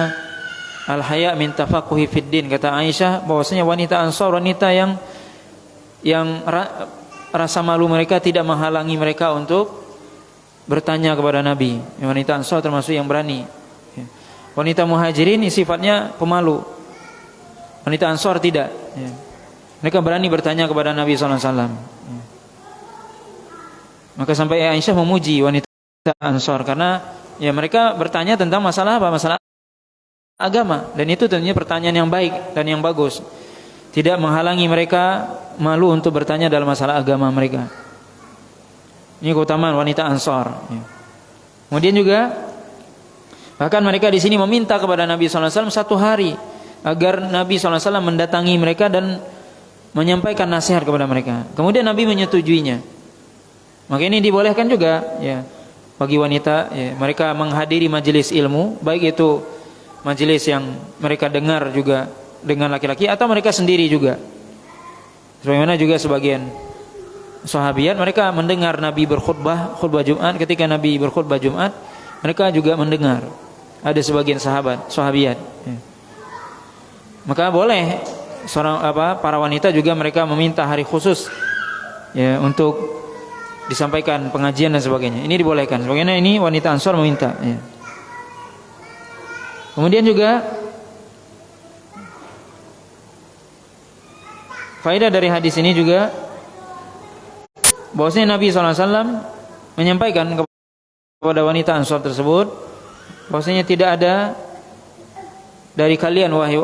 al-haya' min tafaqquhi fid din. Kata Aisyah bahwasanya wanita Ansar wanita yang rasa malu mereka tidak menghalangi mereka untuk bertanya kepada Nabi. Wanita Ansar termasuk yang berani. Wanita Muhajirin sifatnya pemalu. Wanita Ansar tidak. Mereka berani bertanya kepada Nabi SAW. Maka sampai Aisyah memuji wanita Ansar karena ya mereka bertanya tentang masalah apa? Masalah agama, dan itu tentunya pertanyaan yang baik dan yang bagus. Tidak menghalangi mereka malu untuk bertanya dalam masalah agama mereka. Ini keutamaan wanita Ansar. Kemudian juga bahkan mereka di sini meminta kepada Nabi SAW 1 hari agar Nabi SAW mendatangi mereka dan menyampaikan nasihat kepada mereka. Kemudian Nabi menyetujuinya. Maka ini dibolehkan juga ya bagi wanita ya, mereka menghadiri majelis ilmu, baik itu majelis yang mereka dengar juga dengan laki-laki atau mereka sendiri juga. Sebagaimana juga sebagian sahabiat mereka mendengar Nabi khutbah Jumat. Ketika Nabi berkhutbah Jumat, mereka juga mendengar. Ada sebagian sahabiat ya. Maka boleh para wanita juga mereka meminta hari khusus ya untuk disampaikan pengajian dan sebagainya. Ini dibolehkan. Sebagaimana ini wanita Ansar meminta ya. Kemudian juga faedah dari hadis ini juga bahwasanya Nabi SAW menyampaikan kepada wanita Ansor tersebut bahwasanya tidak ada dari kalian wahai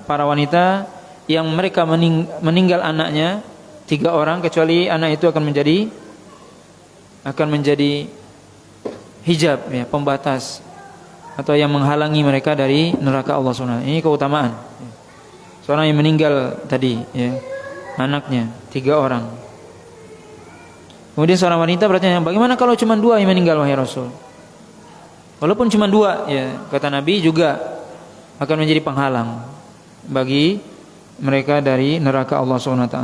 para wanita yang mereka meninggal anaknya 3 orang kecuali anak itu akan menjadi hijab, ya, pembatas atau yang menghalangi mereka dari neraka Allah SWT. Ini keutamaan seorang yang meninggal tadi, ya, anaknya 3 orang. Kemudian seorang wanita bertanya, bagaimana kalau cuma 2 yang meninggal wahai Rasul? Walaupun cuma 2, ya, kata Nabi, juga akan menjadi penghalang bagi mereka dari neraka Allah SWT.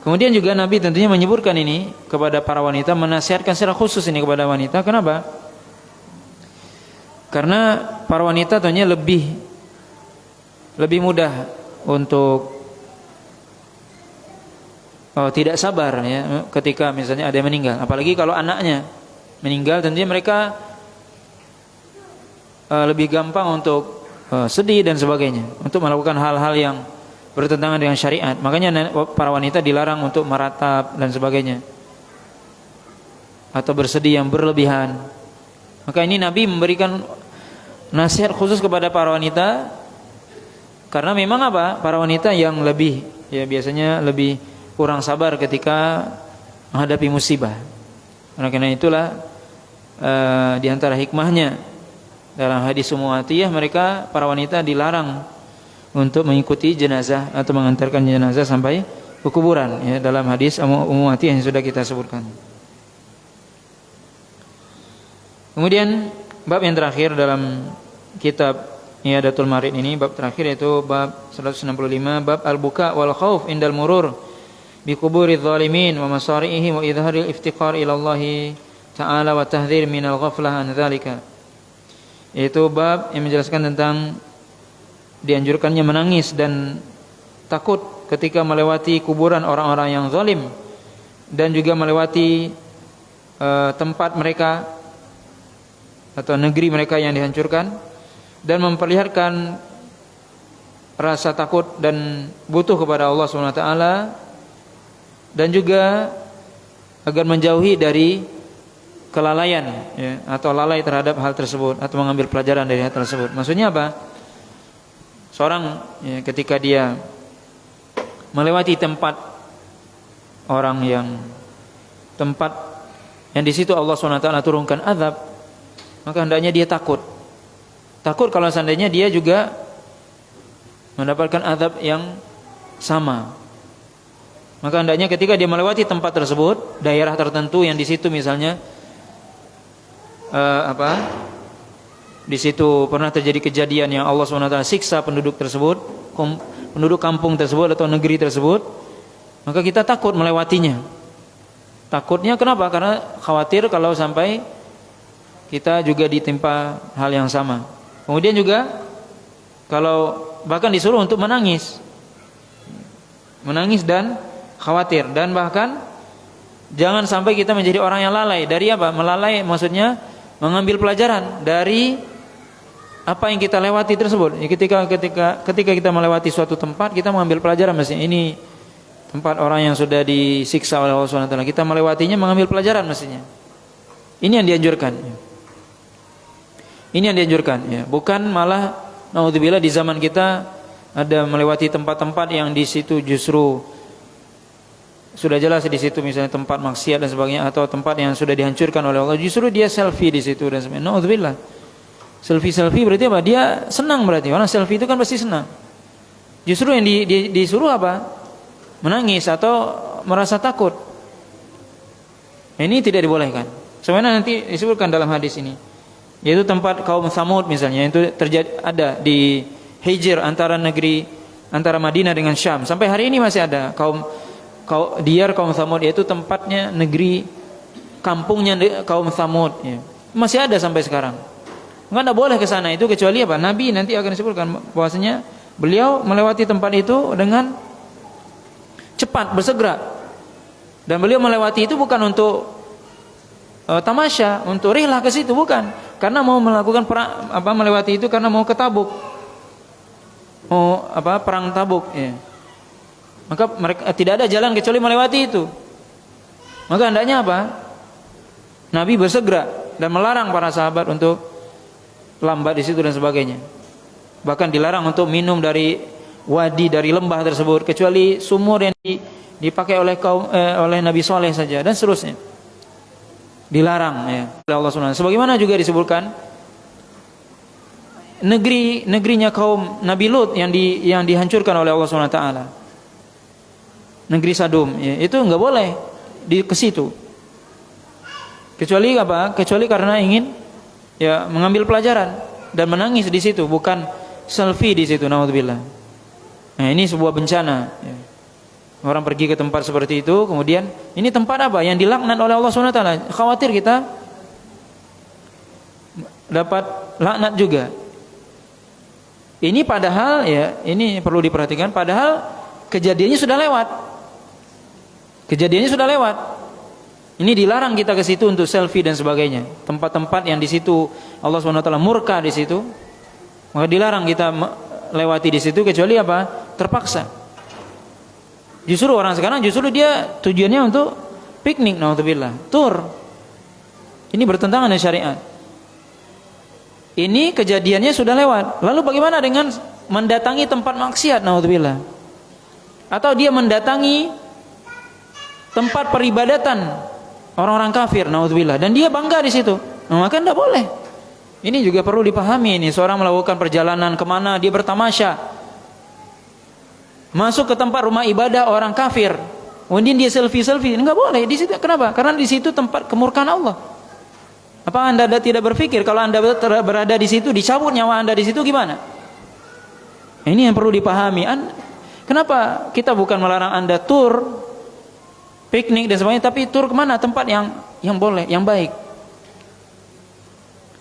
Kemudian juga Nabi tentunya menyebutkan ini kepada para wanita, menasihatkan secara khusus ini kepada wanita. Kenapa? Karena para wanita tentunya lebih mudah untuk tidak sabar, ya, ketika misalnya ada yang meninggal. Apalagi kalau anaknya meninggal, tentunya mereka lebih gampang untuk sedih dan sebagainya, untuk melakukan hal-hal yang bertentangan dengan syariat. Makanya para wanita dilarang untuk meratap dan sebagainya, atau bersedih yang berlebihan. Maka ini Nabi memberikan nasihat khusus kepada para wanita, karena memang apa? Para wanita yang lebih, ya, biasanya lebih kurang sabar ketika menghadapi musibah. Karena itulah di antara hikmahnya dalam hadis Ummu Atiyah, mereka para wanita dilarang untuk mengikuti jenazah atau mengantarkan jenazah sampai ke kuburan, ya, dalam hadis Ummu Atiyah yang sudah kita sebutkan. Kemudian bab yang terakhir dalam kitab Iyadatul Marid ini, bab terakhir, yaitu bab 165, bab al-buka wal khauf indal murur bi quburidz zalimin wa masari'ihim wa idharil iftiqar ila Allah ta'ala wa tahdhir minal ghaflah an dzalika. Yaitu bab yang menjelaskan tentang dianjurkannya menangis dan takut ketika melewati kuburan orang-orang yang zalim, dan juga melewati tempat mereka atau negeri mereka yang dihancurkan, dan memperlihatkan rasa takut dan butuh kepada Allah SWT, dan juga agar menjauhi dari kelalaian, ya, atau lalai terhadap hal tersebut, atau mengambil pelajaran dari hal tersebut. Maksudnya apa? Seorang, ya, ketika dia melewati tempat yang di situ Allah SWT turunkan azab, maka hendaknya dia takut kalau seandainya dia juga mendapatkan azab yang sama. Maka hendaknya ketika dia melewati tempat tersebut, daerah tertentu yang di situ misalnya di situ pernah terjadi kejadian yang Allah SWT siksa penduduk tersebut, penduduk kampung tersebut atau negeri tersebut, maka kita takut melewatinya. Takutnya kenapa? Karena khawatir kalau sampai kita juga ditimpa hal yang sama. Kemudian juga kalau bahkan disuruh untuk menangis dan khawatir, dan bahkan jangan sampai kita menjadi orang yang lalai. Dari apa? Melalai maksudnya mengambil pelajaran dari apa yang kita lewati tersebut. Ya, ketika kita melewati suatu tempat, kita mengambil pelajaran, mestinya ini tempat orang yang sudah disiksa oleh Allah SWT. Kita melewatinya mengambil pelajaran mestinya. Ini yang dianjurkan. Ini yang dianjurkan, ya. Bukan malah naudzubillah di zaman kita ada melewati tempat-tempat yang di situ justru sudah jelas di situ misalnya tempat maksiat dan sebagainya, atau tempat yang sudah dihancurkan oleh Allah, justru dia selfie di situ dan sebagainya. Naudzubillah. Selfie berarti apa? Dia senang berarti. Orang selfie itu kan pasti senang. Justru yang disuruh apa? Menangis atau merasa takut. Ini tidak dibolehkan. Sebenarnya nanti disebutkan dalam hadis ini. Yaitu tempat kaum Tsamud misalnya, itu terjadi ada di Hijr antara Madinah dengan Syam. Sampai hari ini masih ada kaum Tsamud, yaitu tempatnya negeri kampungnya kaum Tsamud, ya. Masih ada sampai sekarang. Enggak boleh ke sana itu kecuali apa? Nabi nanti akan disebutkan bahwasanya beliau melewati tempat itu dengan cepat, bersegera. Dan beliau melewati itu bukan untuk tamasya, untuk rihlah ke situ, bukan. Karena mau melakukan melewati itu karena mau ke Tabuk. Mau perang Tabuk, ya. Maka mereka tidak ada jalan kecuali melewati itu. Maka hendaknya apa? Nabi bersegera dan melarang para sahabat untuk lambat di situ dan sebagainya. Bahkan dilarang untuk minum dari wadi, dari lembah tersebut, kecuali sumur yang dipakai oleh Nabi Soleh saja, dan seterusnya. Dilarang, ya, oleh Allah SWT. Sebagaimana juga disebutkan negerinya kaum Nabi Lut yang dihancurkan oleh Allah SWT. Negeri Sadum, ya, itu nggak boleh ke situ. Kecuali apa? Kecuali karena ingin ya mengambil pelajaran dan menangis di situ, bukan selfie di situ. Naudzubillah. Nah, ini sebuah bencana. Ya. Orang pergi ke tempat seperti itu, kemudian ini tempat apa? Yang dilaknat oleh Allah SWT. Khawatir kita dapat laknat juga. Ini padahal, ya, ini perlu diperhatikan. Padahal kejadiannya sudah lewat. Kejadiannya sudah lewat. Ini dilarang kita ke situ untuk selfie dan sebagainya. Tempat-tempat yang di situ Allah SWT murka di situ, maka dilarang kita lewati di situ kecuali apa? Terpaksa. Justru orang sekarang dia tujuannya untuk piknik, naudzubillah, tur. Ini bertentangan dengan syariat. Ini kejadiannya sudah lewat. Lalu bagaimana dengan mendatangi tempat maksiat, naudzubillah? Atau dia mendatangi tempat peribadatan orang-orang kafir, naudzubillah, dan dia bangga di situ. Nah, maka tidak boleh. Ini juga perlu dipahami. Ini seorang melakukan perjalanan kemana, dia bertamasya, masuk ke tempat rumah ibadah orang kafir, kemudian dia selfie, enggak boleh di situ. Kenapa? Karena di situ tempat kemurkaan Allah. Apa Anda tidak berpikir kalau Anda berada di situ, dicabut nyawa Anda di situ, gimana? Ini yang perlu dipahami. Kenapa kita bukan melarang Anda tur, piknik dan sebagainya, tapi tur kemana? Tempat yang boleh, yang baik.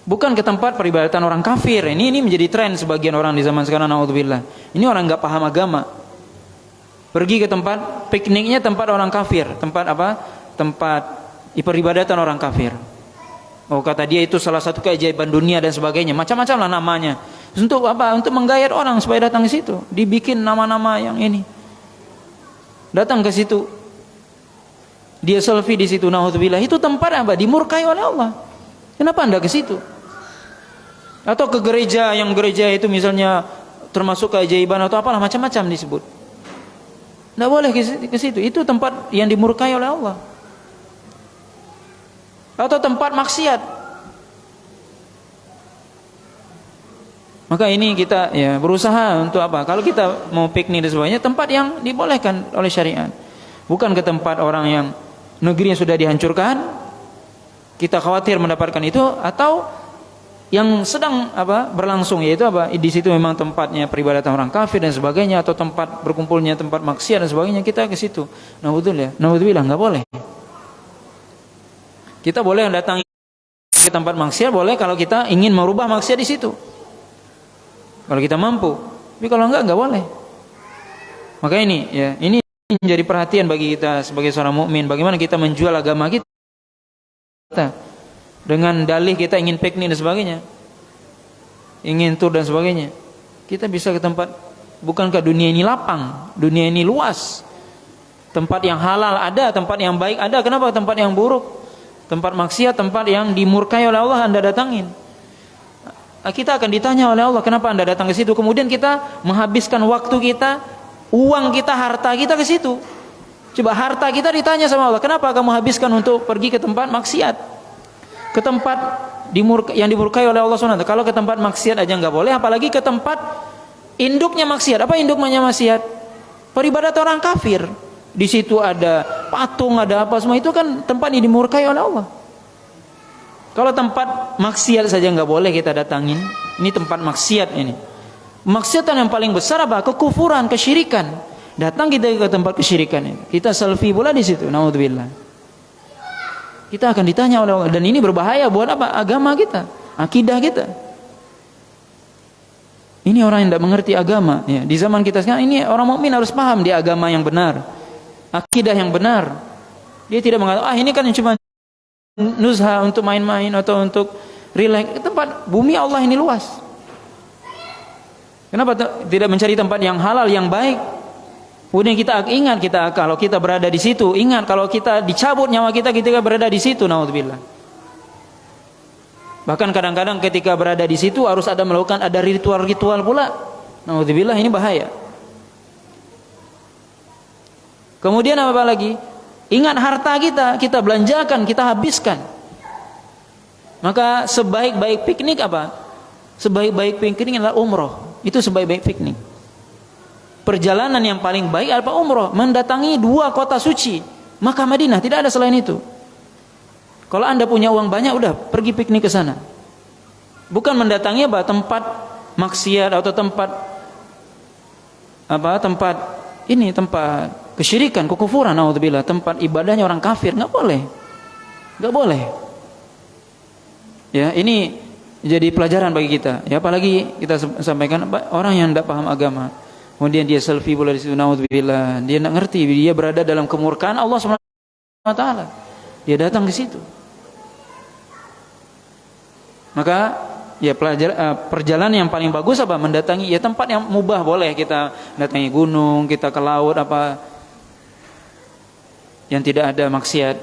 Bukan ke tempat peribadatan orang kafir. Ini menjadi tren sebagian orang di zaman sekarang, naudzubillah. Ini orang enggak paham agama. Pergi ke tempat pikniknya tempat orang kafir, tempat apa? Tempat peribadatan orang kafir. Oh, kata dia itu salah satu keajaiban dunia dan sebagainya. Macam-macam lah namanya. Untuk apa? Untuk menggayat orang supaya datang ke situ. Dibikin nama-nama yang ini. Datang ke situ. Dia selfie di situ, naudzubillah. Itu tempat apa? Dimurkai oleh Allah. Kenapa Anda ke situ? Atau ke gereja, yang gereja itu misalnya termasuk keajaiban atau apalah, macam-macam disebut. Tidak boleh ke situ. Itu tempat yang dimurkai oleh Allah. Atau tempat maksiat. Maka ini kita ya berusaha untuk apa? Kalau kita mau piknik dan sebagainya, tempat yang dibolehkan oleh syariat. Bukan ke tempat orang yang negeri yang sudah dihancurkan, kita khawatir mendapatkan itu, atau yang sedang berlangsung, yaitu di situ memang tempatnya peribadatan orang kafir dan sebagainya, atau tempat berkumpulnya tempat maksiat dan sebagainya, kita ke situ. Naudzubillah, enggak boleh. Kita boleh mendatangi ke tempat maksiat, boleh kalau kita ingin merubah maksiat di situ. Kalau kita mampu. Tapi kalau enggak boleh. Maka ini menjadi perhatian bagi kita sebagai seorang mukmin, bagaimana kita menjual agama kita. Dengan dalih kita ingin piknik dan sebagainya, ingin tur dan sebagainya, kita bisa ke tempat. Bukankah dunia ini lapang, dunia ini luas, tempat yang halal ada, tempat yang baik ada. Kenapa tempat yang buruk, tempat maksiat, tempat yang dimurkai oleh Allah Anda datangin? Kita akan ditanya oleh Allah, kenapa Anda datang ke situ? Kemudian kita menghabiskan waktu kita, uang kita, harta kita ke situ. Coba harta kita ditanya sama Allah, kenapa kamu habiskan untuk pergi ke tempat maksiat? Ke tempat yang dimurkai oleh Allah SWT. Kalau ke tempat maksiat aja nggak boleh, apalagi ke tempat induknya maksiat. Apa induknya maksiat? Peribadatan orang kafir. Di situ ada patung, ada apa semua, itu kan tempat yang dimurkai oleh Allah. Kalau tempat maksiat saja nggak boleh kita datangin, ini tempat maksiat ini. Maksiatan yang paling besar apa? Kekufuran, kesyirikan. Datang kita ke tempat kesyirikan ini, kita selfie pula di situ. Naudzubillah. Kita akan ditanya oleh Allah, dan ini berbahaya buat apa? Agama kita, akidah kita. Ini orang yang tidak mengerti agama. Ya, di zaman kita sekarang ini orang mukmin harus paham dia agama yang benar, akidah yang benar. Dia tidak mengatakan ini kan cuma nuzha, untuk main-main atau untuk relax. Tempat bumi Allah ini luas. Kenapa tidak mencari tempat yang halal, yang baik? Kemudian kita ingat, kalau kita berada di situ, ingat kalau kita dicabut nyawa kita ketika berada di situ, naudzubillah. Bahkan kadang-kadang ketika berada di situ harus ada ritual-ritual pula. Naudzubillah, ini bahaya. Kemudian apa lagi? Ingat harta kita belanjakan, kita habiskan. Maka sebaik-baik piknik apa? Sebaik-baik piknik adalah umroh. Itu sebaik-baik piknik. Perjalanan yang paling baik adalah umroh, mendatangi 2 kota suci, Makkah, Madinah, tidak ada selain itu. Kalau Anda punya uang banyak, udah pergi piknik ke sana. Bukan mendatangi tempat maksiat atau tempat kesyirikan, kekufuran, naudzubillah, tempat ibadahnya orang kafir, nggak boleh. Ya, ini jadi pelajaran bagi kita. Ya, apalagi kita sampaikan orang yang tidak paham agama. Kemudian dia selfie pula di situ, naudzubillah. Dia enggak ngerti, dia berada dalam kemurkaan Allah Subhanahu wa taala. Dia datang ke situ. Maka ya perjalanan yang paling bagus apa? Mendatangi ya tempat yang mubah, boleh kita datangi gunung, kita ke laut apa yang tidak ada maksiat.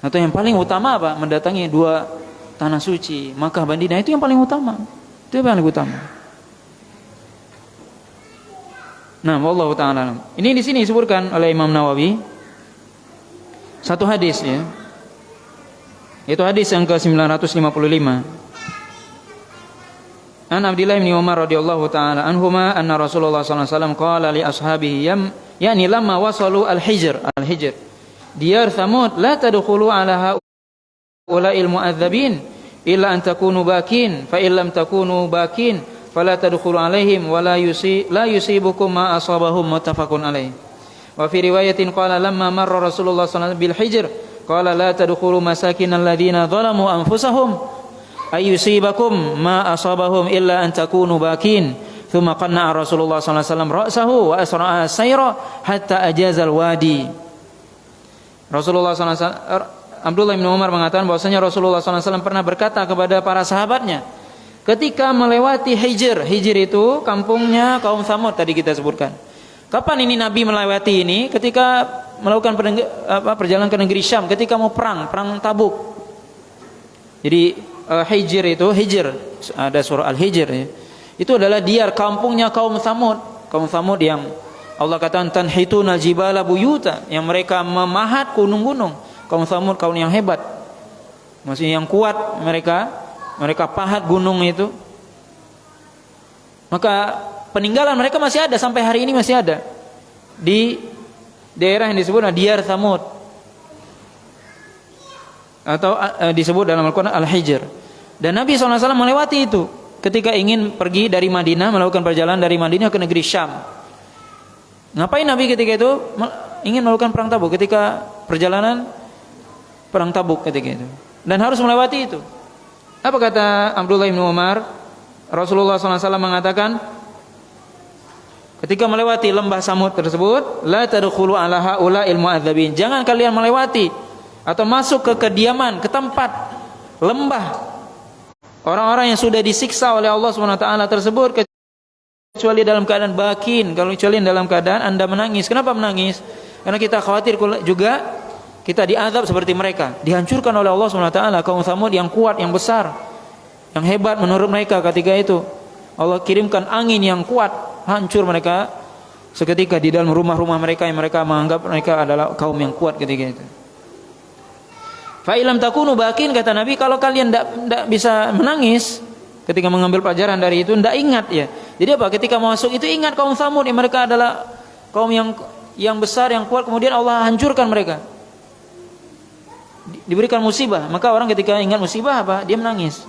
Atau yang paling utama apa? Mendatangi 2 tanah suci, Makkah, Madinah, itu yang paling utama. Itu yang paling utama. Nah, wallahu ta'ala. Ini di sini disebutkan oleh Imam Nawawi satu hadis, ya. Itu hadis yang ke-955. An Abdullah bin Umar radhiyallahu ta'ala anhuma anna Rasulullah sallallahu alaihi wasallam qala li ashabihi yani lamma wasalu al-hijr diyar Thamud la tadkhulu ala haula'il mu'adzabin illa an takunu bakin fa illam takunu bakin fala tadkhulu alaihim wa la yusibukum ma asabahum, muttafaqun alaih. Wa fi riwayatin qala lamma marra Rasulullah sallallahu alaihi wasallam bil hijr qala la tadkhulu masakinal ladzina zalamu anfusahum ayusibakum ma asabahum illa an takunu bakin. Thumma qanna Rasulullah sallallahu alaihi wasallam ra'sahu wa asra'a sayra hatta ajazal wadi. Rasulullah sallallahu alaihi wasallam, Abdullah bin Umar mengatakan bahwasanya Rasulullah sallallahu alaihi wasallam pernah berkata kepada para sahabatnya ketika melewati Hijr. Hijr itu kampungnya kaum Tsamud tadi kita sebutkan. Kapan ini Nabi melewati ini? Ketika melakukan perjalanan ke negeri Syam, ketika mau perang Tabuk. Jadi Hijr ada surah Al-Hijr, ya. Itu adalah diyar kampungnya kaum Tsamud. Kaum Tsamud yang Allah katakan tanhituna jibala buyuta, yang mereka memahat gunung-gunung. Kaum Tsamud kaum yang hebat. Maksudnya yang kuat, mereka pahat gunung itu. Maka peninggalan mereka masih ada sampai hari ini, masih ada di daerah yang disebut Diyar Tsamud atau disebut dalam Al-Quran Al-Hijr. Dan Nabi SAW melewati itu ketika ingin pergi dari Madinah, melakukan perjalanan dari Madinah ke negeri Syam. Ngapain Nabi ketika itu ingin melakukan perang Tabuk, ketika perjalanan perang Tabuk ketika itu, dan harus melewati itu. Apa kata Abdullah bin Umar? Rasulullah SAW mengatakan ketika melewati lembah Samud tersebut, la tadkhulu ala haula'il mu'adzabin, jangan kalian melewati atau masuk ke kediaman, ke tempat lembah orang-orang yang sudah disiksa oleh Allah SWT tersebut, kecuali dalam keadaan bakin. Kalau kecuali dalam keadaan Anda menangis. Kenapa menangis? Karena kita khawatir juga kita diazab seperti mereka, dihancurkan oleh Allah SWT. Kaum Tsamud yang kuat, yang besar, yang hebat menurut mereka ketika itu, Allah kirimkan angin yang kuat, hancur mereka seketika di dalam rumah-rumah mereka yang mereka menganggap mereka adalah kaum yang kuat ketika itu. Fa ilam takunu bakin, kata Nabi, kalau kalian tidak bisa menangis ketika mengambil pelajaran dari itu, tidak ingat ya. Jadi apa? Ketika masuk itu ingat kaum Tsamud, yang mereka adalah kaum yang besar, yang kuat, kemudian Allah hancurkan mereka, diberikan musibah. Maka orang ketika ingat musibah apa? Dia menangis.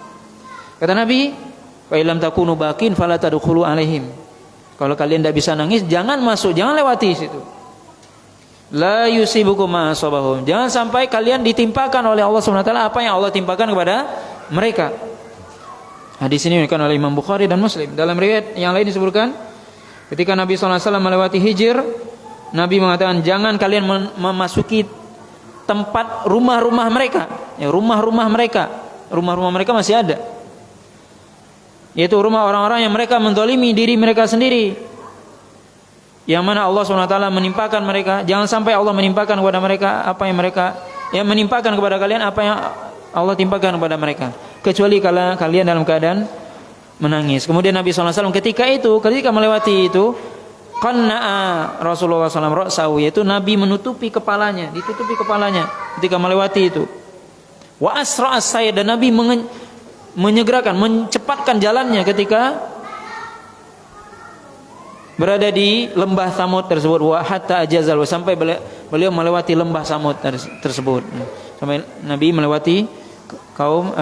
Kata Nabi, fa ilam takunu bakin fala tadkhulu alaihim. Kalau kalian tidak bisa nangis, jangan masuk, jangan lewati situ. La yusibukum ma asabahum, jangan sampai kalian ditimpakan oleh Allah SWT apa yang Allah timpakan kepada mereka. Hadis ini diriwayatkan oleh Imam Bukhari dan Muslim. Dalam riwayat yang lain disebutkan ketika Nabi SAW melewati Hijr, Nabi mengatakan jangan kalian memasuki tempat rumah-rumah mereka, ya, rumah-rumah mereka masih ada, yaitu rumah orang-orang yang mereka menzalimi diri mereka sendiri, yang mana Allah SWT menimpakan mereka. Jangan sampai Allah menimpakan kepada mereka apa yang mereka, yang menimpakan kepada kalian apa yang Allah timpakan kepada mereka, kecuali kalau kalian dalam keadaan menangis. Kemudian Nabi SAW ketika melewati itu, qanna'a Rasulullah SAW ra'sahu, yaitu Nabi ditutupi kepalanya ketika melewati itu. Wa asra as-sayr, dan Nabi menyegerakan, mencepatkan jalannya ketika berada di lembah Samud tersebut. Wa hatta ajazal, sampai beliau melewati lembah Samud tersebut, sampai Nabi melewati kaum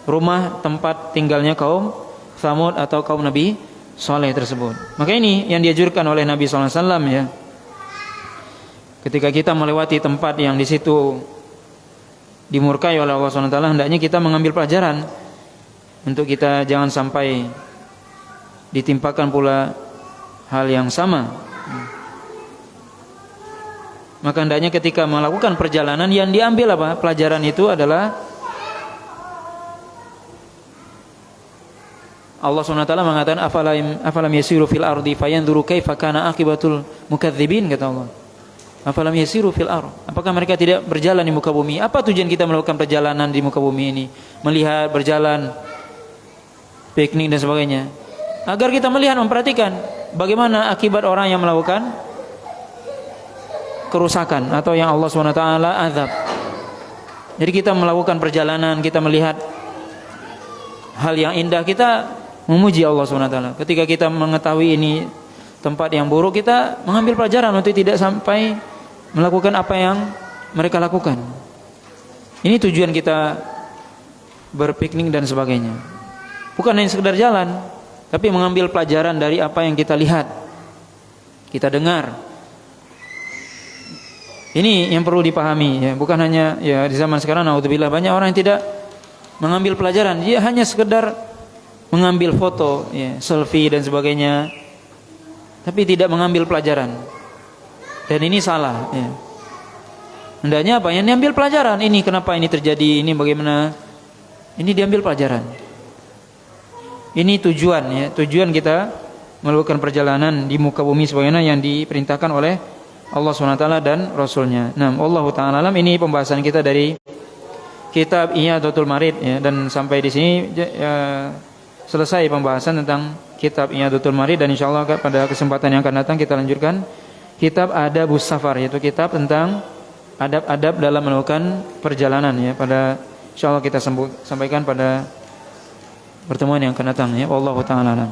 rumah tempat tinggalnya kaum Samud atau kaum Nabi Saleh tersebut. Maka ini yang dianjurkan oleh Nabi SAW, ya. Ketika kita melewati tempat yang di situ dimurkai oleh Allah SWT, hendaknya kita mengambil pelajaran untuk kita jangan sampai ditimpakan pula hal yang sama. Maka hendaknya ketika melakukan perjalanan yang diambil pelajaran itu adalah Allah SWT mengatakan afalam yasiru fil ardi fayanzuru kaifa kana akibatul mukadzibin, kata Allah. Afalam yasiru fil ard, apakah mereka tidak berjalan di muka bumi? Apa tujuan kita melakukan perjalanan di muka bumi ini? Melihat, berjalan, piknik dan sebagainya, agar kita melihat, memperhatikan bagaimana akibat orang yang melakukan kerusakan atau yang Allah SWT azab. Jadi kita melakukan perjalanan, kita melihat hal yang indah, kita memuji Allah SWT. Ketika kita mengetahui ini tempat yang buruk, kita mengambil pelajaran untuk tidak sampai melakukan apa yang mereka lakukan. Ini tujuan kita berpiknik dan sebagainya. Bukan hanya sekedar jalan, tapi mengambil pelajaran dari apa yang kita lihat, kita dengar. Ini yang perlu dipahami, ya. Bukan hanya, ya, di zaman sekarang naudzubillah banyak orang yang tidak mengambil pelajaran. Dia hanya sekedar mengambil foto, ya, selfie dan sebagainya, tapi tidak mengambil pelajaran. Dan ini salah, ya. Hendaknya apa? Yang diambil pelajaran. Ini kenapa ini terjadi, ini bagaimana, ini diambil pelajaran. Ini tujuan, ya, tujuan kita melakukan perjalanan di muka bumi sebagaimana yang diperintahkan oleh Allah SWT dan Rasulnya. Nah, Allahu ta'ala alam. Ini pembahasan kita dari kitab Iyadatul Marid, ya, dan sampai di sini selesai pembahasan tentang kitab Iyadatul Marid, dan insyaallah pada kesempatan yang akan datang kita lanjutkan kitab Adabus Safar, yaitu kitab tentang adab-adab dalam melakukan perjalanan, ya. Pada insyaallah kita sampaikan pada pertemuan yang akan datang, ya. Wallahu ta'ala alam.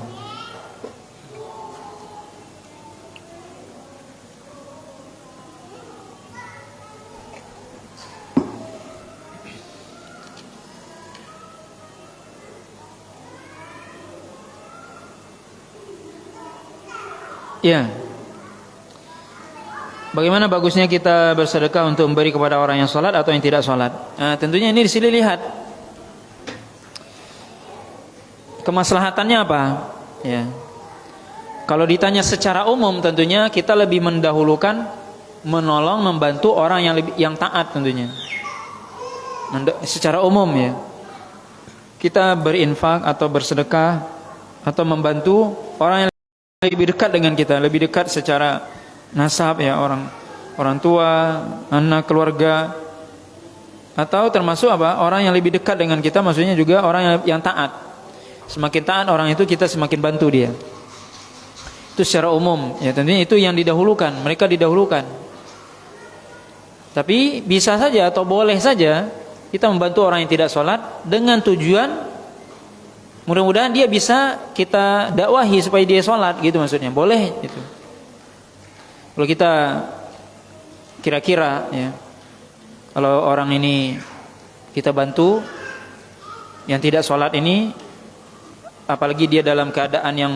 Ya. Bagaimana bagusnya kita bersedekah untuk memberi kepada orang yang sholat atau yang tidak sholat? Nah, tentunya ini di sini lihat kemaslahatannya apa, ya. Kalau ditanya secara umum, tentunya kita lebih mendahulukan menolong, membantu orang yang taat, tentunya. Secara umum, ya, kita berinfak atau bersedekah atau membantu orang yang lebih dekat dengan kita, lebih dekat secara nasab, ya, orang tua, anak, keluarga, atau termasuk orang yang lebih dekat dengan kita, maksudnya juga orang yang taat. Semakin taat orang itu, kita semakin bantu dia. Itu secara umum, ya, tentunya itu yang didahulukan, mereka didahulukan. Tapi bisa saja atau boleh saja kita membantu orang yang tidak sholat dengan tujuan mudah-mudahan dia bisa kita dakwahi supaya dia sholat, gitu maksudnya. Boleh itu. Kalau kita kira-kira, ya, kalau orang ini kita bantu yang tidak sholat ini, apalagi dia dalam keadaan yang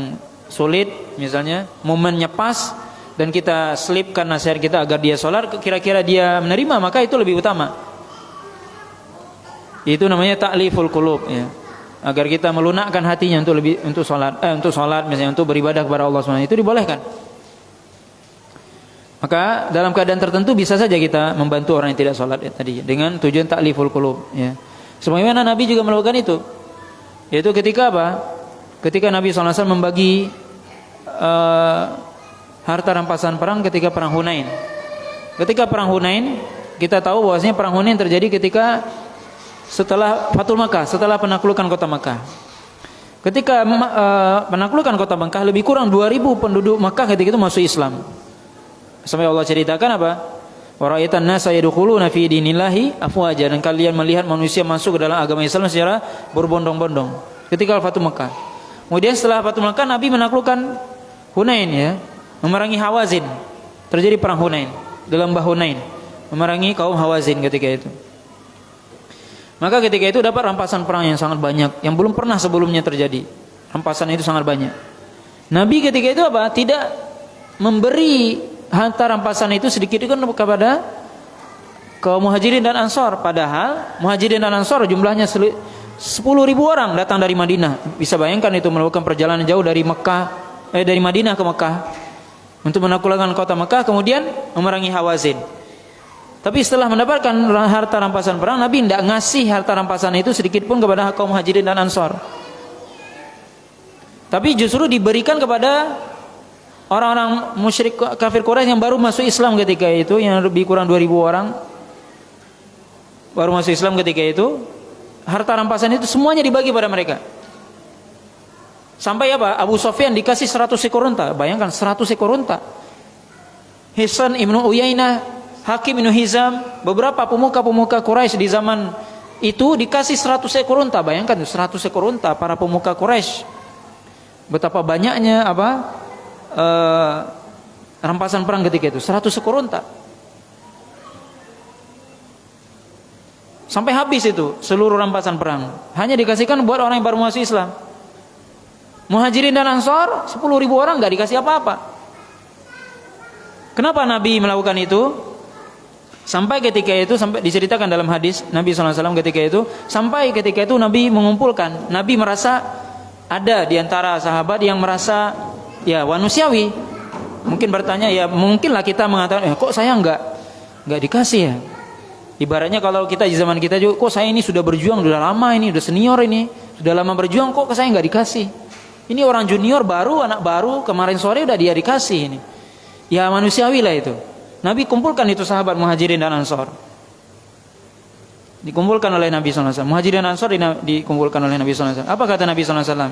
sulit, misalnya momennya pas, dan kita selipkan nasihat kita agar dia sholat, kira-kira dia menerima, maka itu lebih utama. Itu namanya ta'liful qulub, ya. Agar kita melunakkan hatinya untuk sholat, misalnya untuk beribadah kepada Allah SWT, itu dibolehkan. Maka dalam keadaan tertentu bisa saja kita membantu orang yang tidak sholat tadi dengan tujuan ta'liful qulub, ya. Sebagaimana Nabi juga melakukan itu. Yaitu ketika apa? Ketika Nabi SAW membagi harta rampasan perang ketika perang Hunain. Ketika perang Hunain, kita tahu bahwasanya perang Hunain terjadi ketika setelah Fathul Makkah, setelah penaklukan kota Makkah. Ketika penaklukan kota Makkah, lebih kurang 2000 penduduk Makkah ketika itu masuk Islam. Sampai Allah ceritakan apa? Wa ra'aitan nasa yadkhuluna fi dinillahi afwaja, dan kalian melihat manusia masuk ke dalam agama Islam secara berbondong-bondong ketika Fathul Makkah. Kemudian setelah Fathul Makkah, Nabi menaklukkan Hunain, ya, memerangi Hawazin. Terjadi perang Hunain, Gelembah Hunain, memerangi kaum Hawazin ketika itu. Maka ketika itu dapat rampasan perang yang sangat banyak, yang belum pernah sebelumnya terjadi. Rampasan itu sangat banyak. Nabi ketika itu apa? Tidak memberi harta rampasan itu sedikit itu kepada kaum Muhajirin dan Ansor. Padahal Muhajirin dan Ansor jumlahnya 10.000 orang datang dari Madinah. Bisa bayangkan itu melakukan perjalanan jauh dari dari Madinah ke Mekah untuk menaklukkan kota Mekah, kemudian memerangi Hawazin. Tapi setelah mendapatkan harta rampasan perang, Nabi tidak ngasih harta rampasan itu sedikit pun kepada kaum Muhajirin dan Ansor. Tapi justru diberikan kepada orang-orang musyrik kafir Quraisy yang baru masuk Islam ketika itu, yang lebih kurang 2000 orang baru masuk Islam ketika itu. Harta rampasan itu semuanya dibagi pada mereka. Sampai apa? Abu Sufyan dikasih 100 ekor unta. Bayangkan 100 ekor unta. Hisan ibnu Uyainah, Hakim ibnu Hizam, beberapa pemuka-pemuka Quraisy di zaman itu dikasih 100 ekor unta. Bayangkan 100 ekor unta para pemuka Quraisy. Betapa banyaknya rampasan perang ketika itu, 100 ekor unta. Sampai habis itu seluruh rampasan perang. Hanya dikasihkan buat orang yang baru masuk Islam. Muhajirin dan Ansor 10.000 orang gak dikasih apa-apa. Kenapa Nabi melakukan itu? Sampai ketika itu, sampai diceritakan dalam hadis Nabi SAW ketika itu, sampai ketika itu Nabi mengumpulkan. Nabi merasa ada di antara sahabat yang merasa ya manusiawi, mungkin bertanya, ya mungkinlah kita mengatakan, kok saya nggak dikasih ya. Ibaratnya kalau kita di zaman kita juga, kok saya ini sudah berjuang, sudah lama ini, sudah senior ini, sudah lama berjuang, kok saya nggak dikasih. Ini orang junior baru, anak baru, kemarin sore udah dia dikasih ini. Ya manusiawi lah itu. Nabi kumpulkan itu sahabat Muhajirin dan Ansor. Dikumpulkan oleh Nabi SAW. Muhajirin dan Ansor dikumpulkan oleh Nabi SAW. Apa kata Nabi SAW?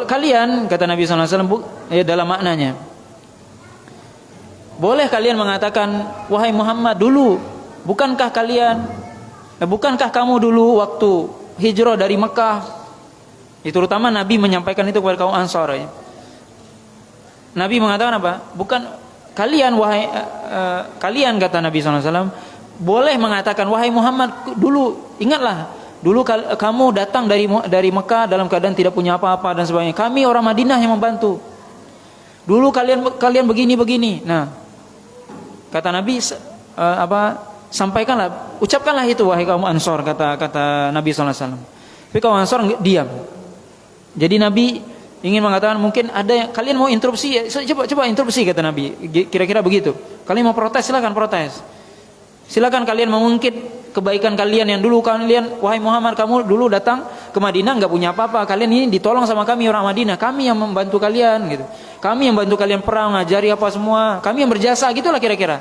Kalian, kata Nabi SAW, dalam maknanya, boleh kalian mengatakan, wahai Muhammad, dulu bukankah kamu dulu waktu hijrah dari Mekah? Itu terutama Nabi menyampaikan itu kepada kaum Ansor, ya. Nabi mengatakan apa? Bukan kalian, kalian, kata Nabi SAW, boleh mengatakan, wahai Muhammad, dulu ingatlah, dulu kamu datang dari Mekah dalam keadaan tidak punya apa-apa dan sebagainya. Kami orang Madinah yang membantu. Dulu kalian begini. Nah, kata Nabi, sampaikanlah, ucapkanlah itu wahai kaum Ansor, kata Nabi SAW. Tapi kaum Ansor diam. Jadi Nabi ingin mengatakan, mungkin ada yang kalian mau interupsi, coba interupsi, kata Nabi. Kira-kira begitu. Kalian mau protes, silakan protes. Silakan kalian mengungkit kebaikan kalian yang dulu kalian, wahai Muhammad, kamu dulu datang ke Madinah nggak punya apa-apa, kalian ini ditolong sama kami orang Madinah, kami yang membantu kalian gitu. Kami yang bantu kalian perang, ngajari apa semua, kami yang berjasa, gitulah kira-kira.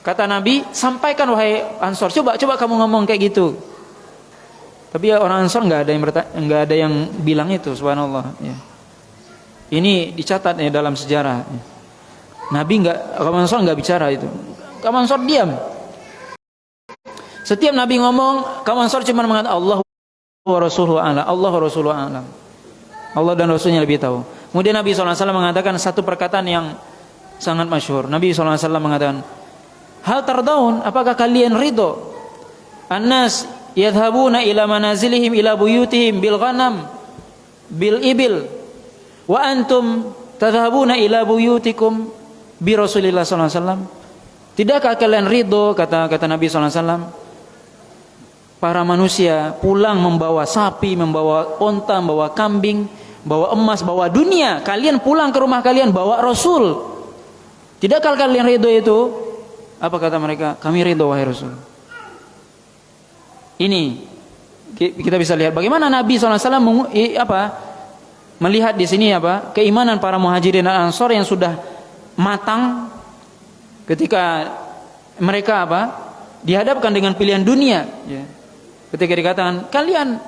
Kata Nabi, sampaikan wahai Ansor, coba kamu ngomong kayak gitu. Tapi ya, orang Ansor nggak ada yang bilang itu, subhanallah. Ya. Ini dicatat ya dalam sejarah. Ya. Nabi kaum Ansor nggak bicara itu. Kaum Ansor diam. Setiap Nabi ngomong, kaum Ansor cuma mengatakan Allah wa Rasuluhu a'lam. Allah wa Rasuluhu a'lam. Allah dan Rasulnya lebih tahu. Kemudian Nabi SAW mengatakan satu perkataan yang sangat masyhur. Nabi SAW mengatakan, hal tardaun, apakah kalian ridho? An-nas yadhhabuna ila manazilihim ila buyutihim bil ghanam bil ibil wa antum tadhhabuna ila buyutikum bi Rasulillah sallallahu alaihi wasallam. Tidakkah kalian ridho, kata Nabi sallallahu alaihi wasallam, para manusia pulang membawa sapi, membawa unta, membawa kambing, bawa emas, bawa dunia. Kalian pulang ke rumah kalian bawa Rasul. Tidakkah kalian ridho itu? Apa kata mereka? Kami ridho wahai Rasul. Ini kita bisa lihat bagaimana Nabi SAW melihat di sini keimanan para muhajirin dan ansor yang sudah matang ketika mereka dihadapkan dengan pilihan dunia. Ya. Ketika dikatakan kalian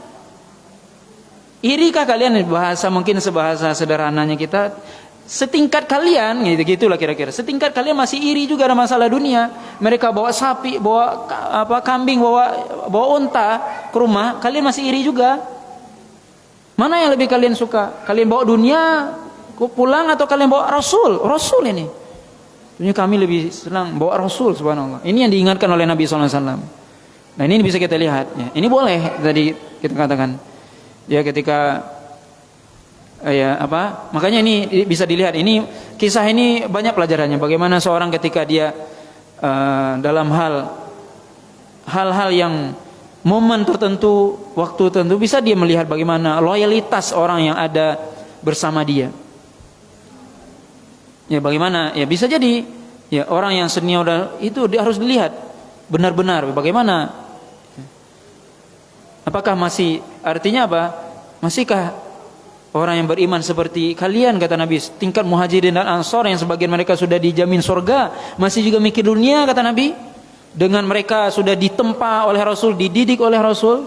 irikah kalian, bahasa mungkin sebahasa sederhananya kita, setingkat kalian gitulah kira-kira. Setingkat kalian masih iri juga ada masalah dunia. Mereka bawa sapi, bawa kambing, bawa unta ke rumah, kalian masih iri juga. Mana yang lebih kalian suka? Kalian bawa dunia pulang atau kalian bawa Rasul? Rasul ini. Tentunya kami lebih senang bawa Rasul, subhanallah. Ini yang diingatkan oleh Nabi SAW. Nah ini bisa kita lihat. Ya. Ini boleh tadi kita katakan. Ya ketika makanya ini bisa dilihat. Ini kisah ini banyak pelajarannya. Bagaimana seorang ketika dia dalam hal-hal yang momen tertentu, waktu tertentu, bisa dia melihat bagaimana loyalitas orang yang ada bersama dia. Ya bagaimana? Ya bisa jadi ya orang yang senior itu dia harus dilihat benar-benar bagaimana. Apakah masih, artinya apa? Masihkah orang yang beriman seperti kalian, kata Nabi, tingkat muhajirin dan ansor yang sebagian mereka sudah dijamin surga, masih juga mikir dunia, kata Nabi, dengan mereka sudah ditempa oleh Rasul, dididik oleh Rasul,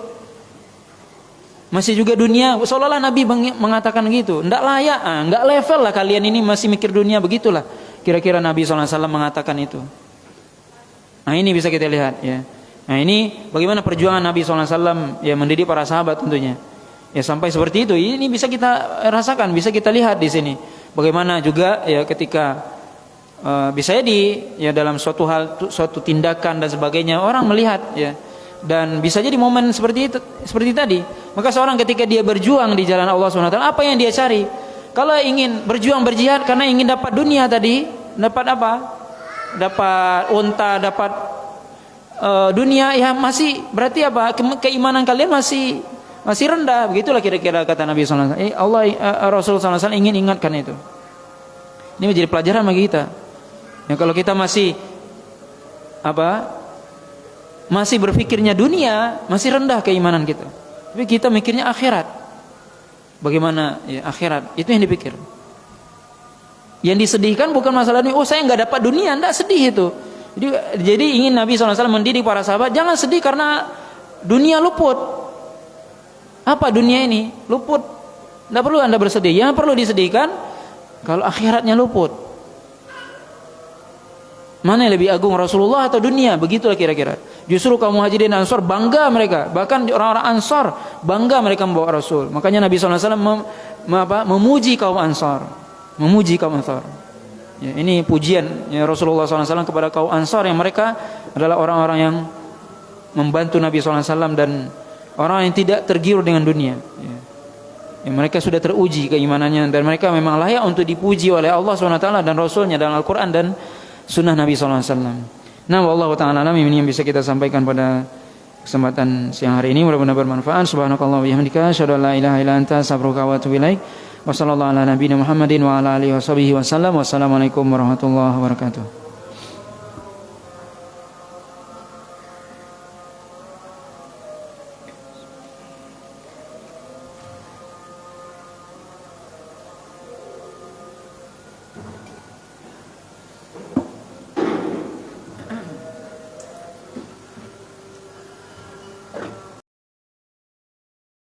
masih juga dunia. Seolah-olah Nabi mengatakan gitu, enggak layak, enggak level lah kalian ini masih mikir dunia, begitulah kira-kira Nabi SAW mengatakan itu. Nah ini bisa kita lihat ya. Nah ini bagaimana perjuangan Nabi SAW ya mendidik para sahabat tentunya. Ya sampai seperti itu. Ini bisa kita rasakan, bisa kita lihat di sini. Bagaimana juga ya ketika bisa jadi ya dalam suatu hal, suatu tindakan dan sebagainya orang melihat ya. Dan bisa jadi momen seperti itu, seperti tadi. Maka seorang ketika dia berjuang di jalan Allah SWT, apa yang dia cari? Kalau ingin berjuang berjihad karena ingin dapat dunia tadi, dapat apa? Dapat unta, dapat dunia, ya masih berarti apa? Keimanan kalian masih rendah. Begitulah kira-kira kata Nabi SAW. Rasulullah SAW ingin ingatkan itu. Ini menjadi pelajaran bagi kita. Ya kalau kita masih masih berpikirnya dunia, masih rendah keimanan kita. Tapi kita mikirnya akhirat. Bagaimana ya akhirat? Itu yang dipikir. Yang disedihkan bukan masalah ini, saya nggak dapat dunia, enggak sedih itu. Jadi ingin Nabi SAW mendidik para sahabat, jangan sedih karena dunia luput. Apa dunia ini? Luput. Enggak perlu Anda bersedih. Yang perlu disedihkan kalau akhiratnya luput. Mana yang lebih agung, Rasulullah atau dunia? Begitulah kira-kira. Justru kaum muhajirin dan ansor bangga mereka. Bahkan orang-orang ansor bangga mereka membawa Rasul. Makanya Nabi SAW memuji kaum ansor. Memuji kaum ansor. Ya, ini pujian ya, Rasulullah SAW kepada kaum ansor yang mereka adalah orang-orang yang membantu Nabi SAW dan orang yang tidak tergiur dengan dunia. Ya. Ya, mereka sudah teruji keimanannya dan mereka memang layak untuk dipuji oleh Allah SWT dan Rasulnya dalam Al-Quran dan Sunnah Nabi SAW. Nah, wallahu ta'ala alam, ini yang bisa kita sampaikan pada kesempatan siang hari ini. Mudah-mudahan bermanfaat. Subhanakallah wa bihamdika, asyhadu an la ilaha illa anta, astaghfiruka wa atubu ilaik. Wa sallallahu ala nabiyina Muhammadin wa ala alihi washabihi wasallam. Wassalamualaikum warahmatullahi wabarakatuh.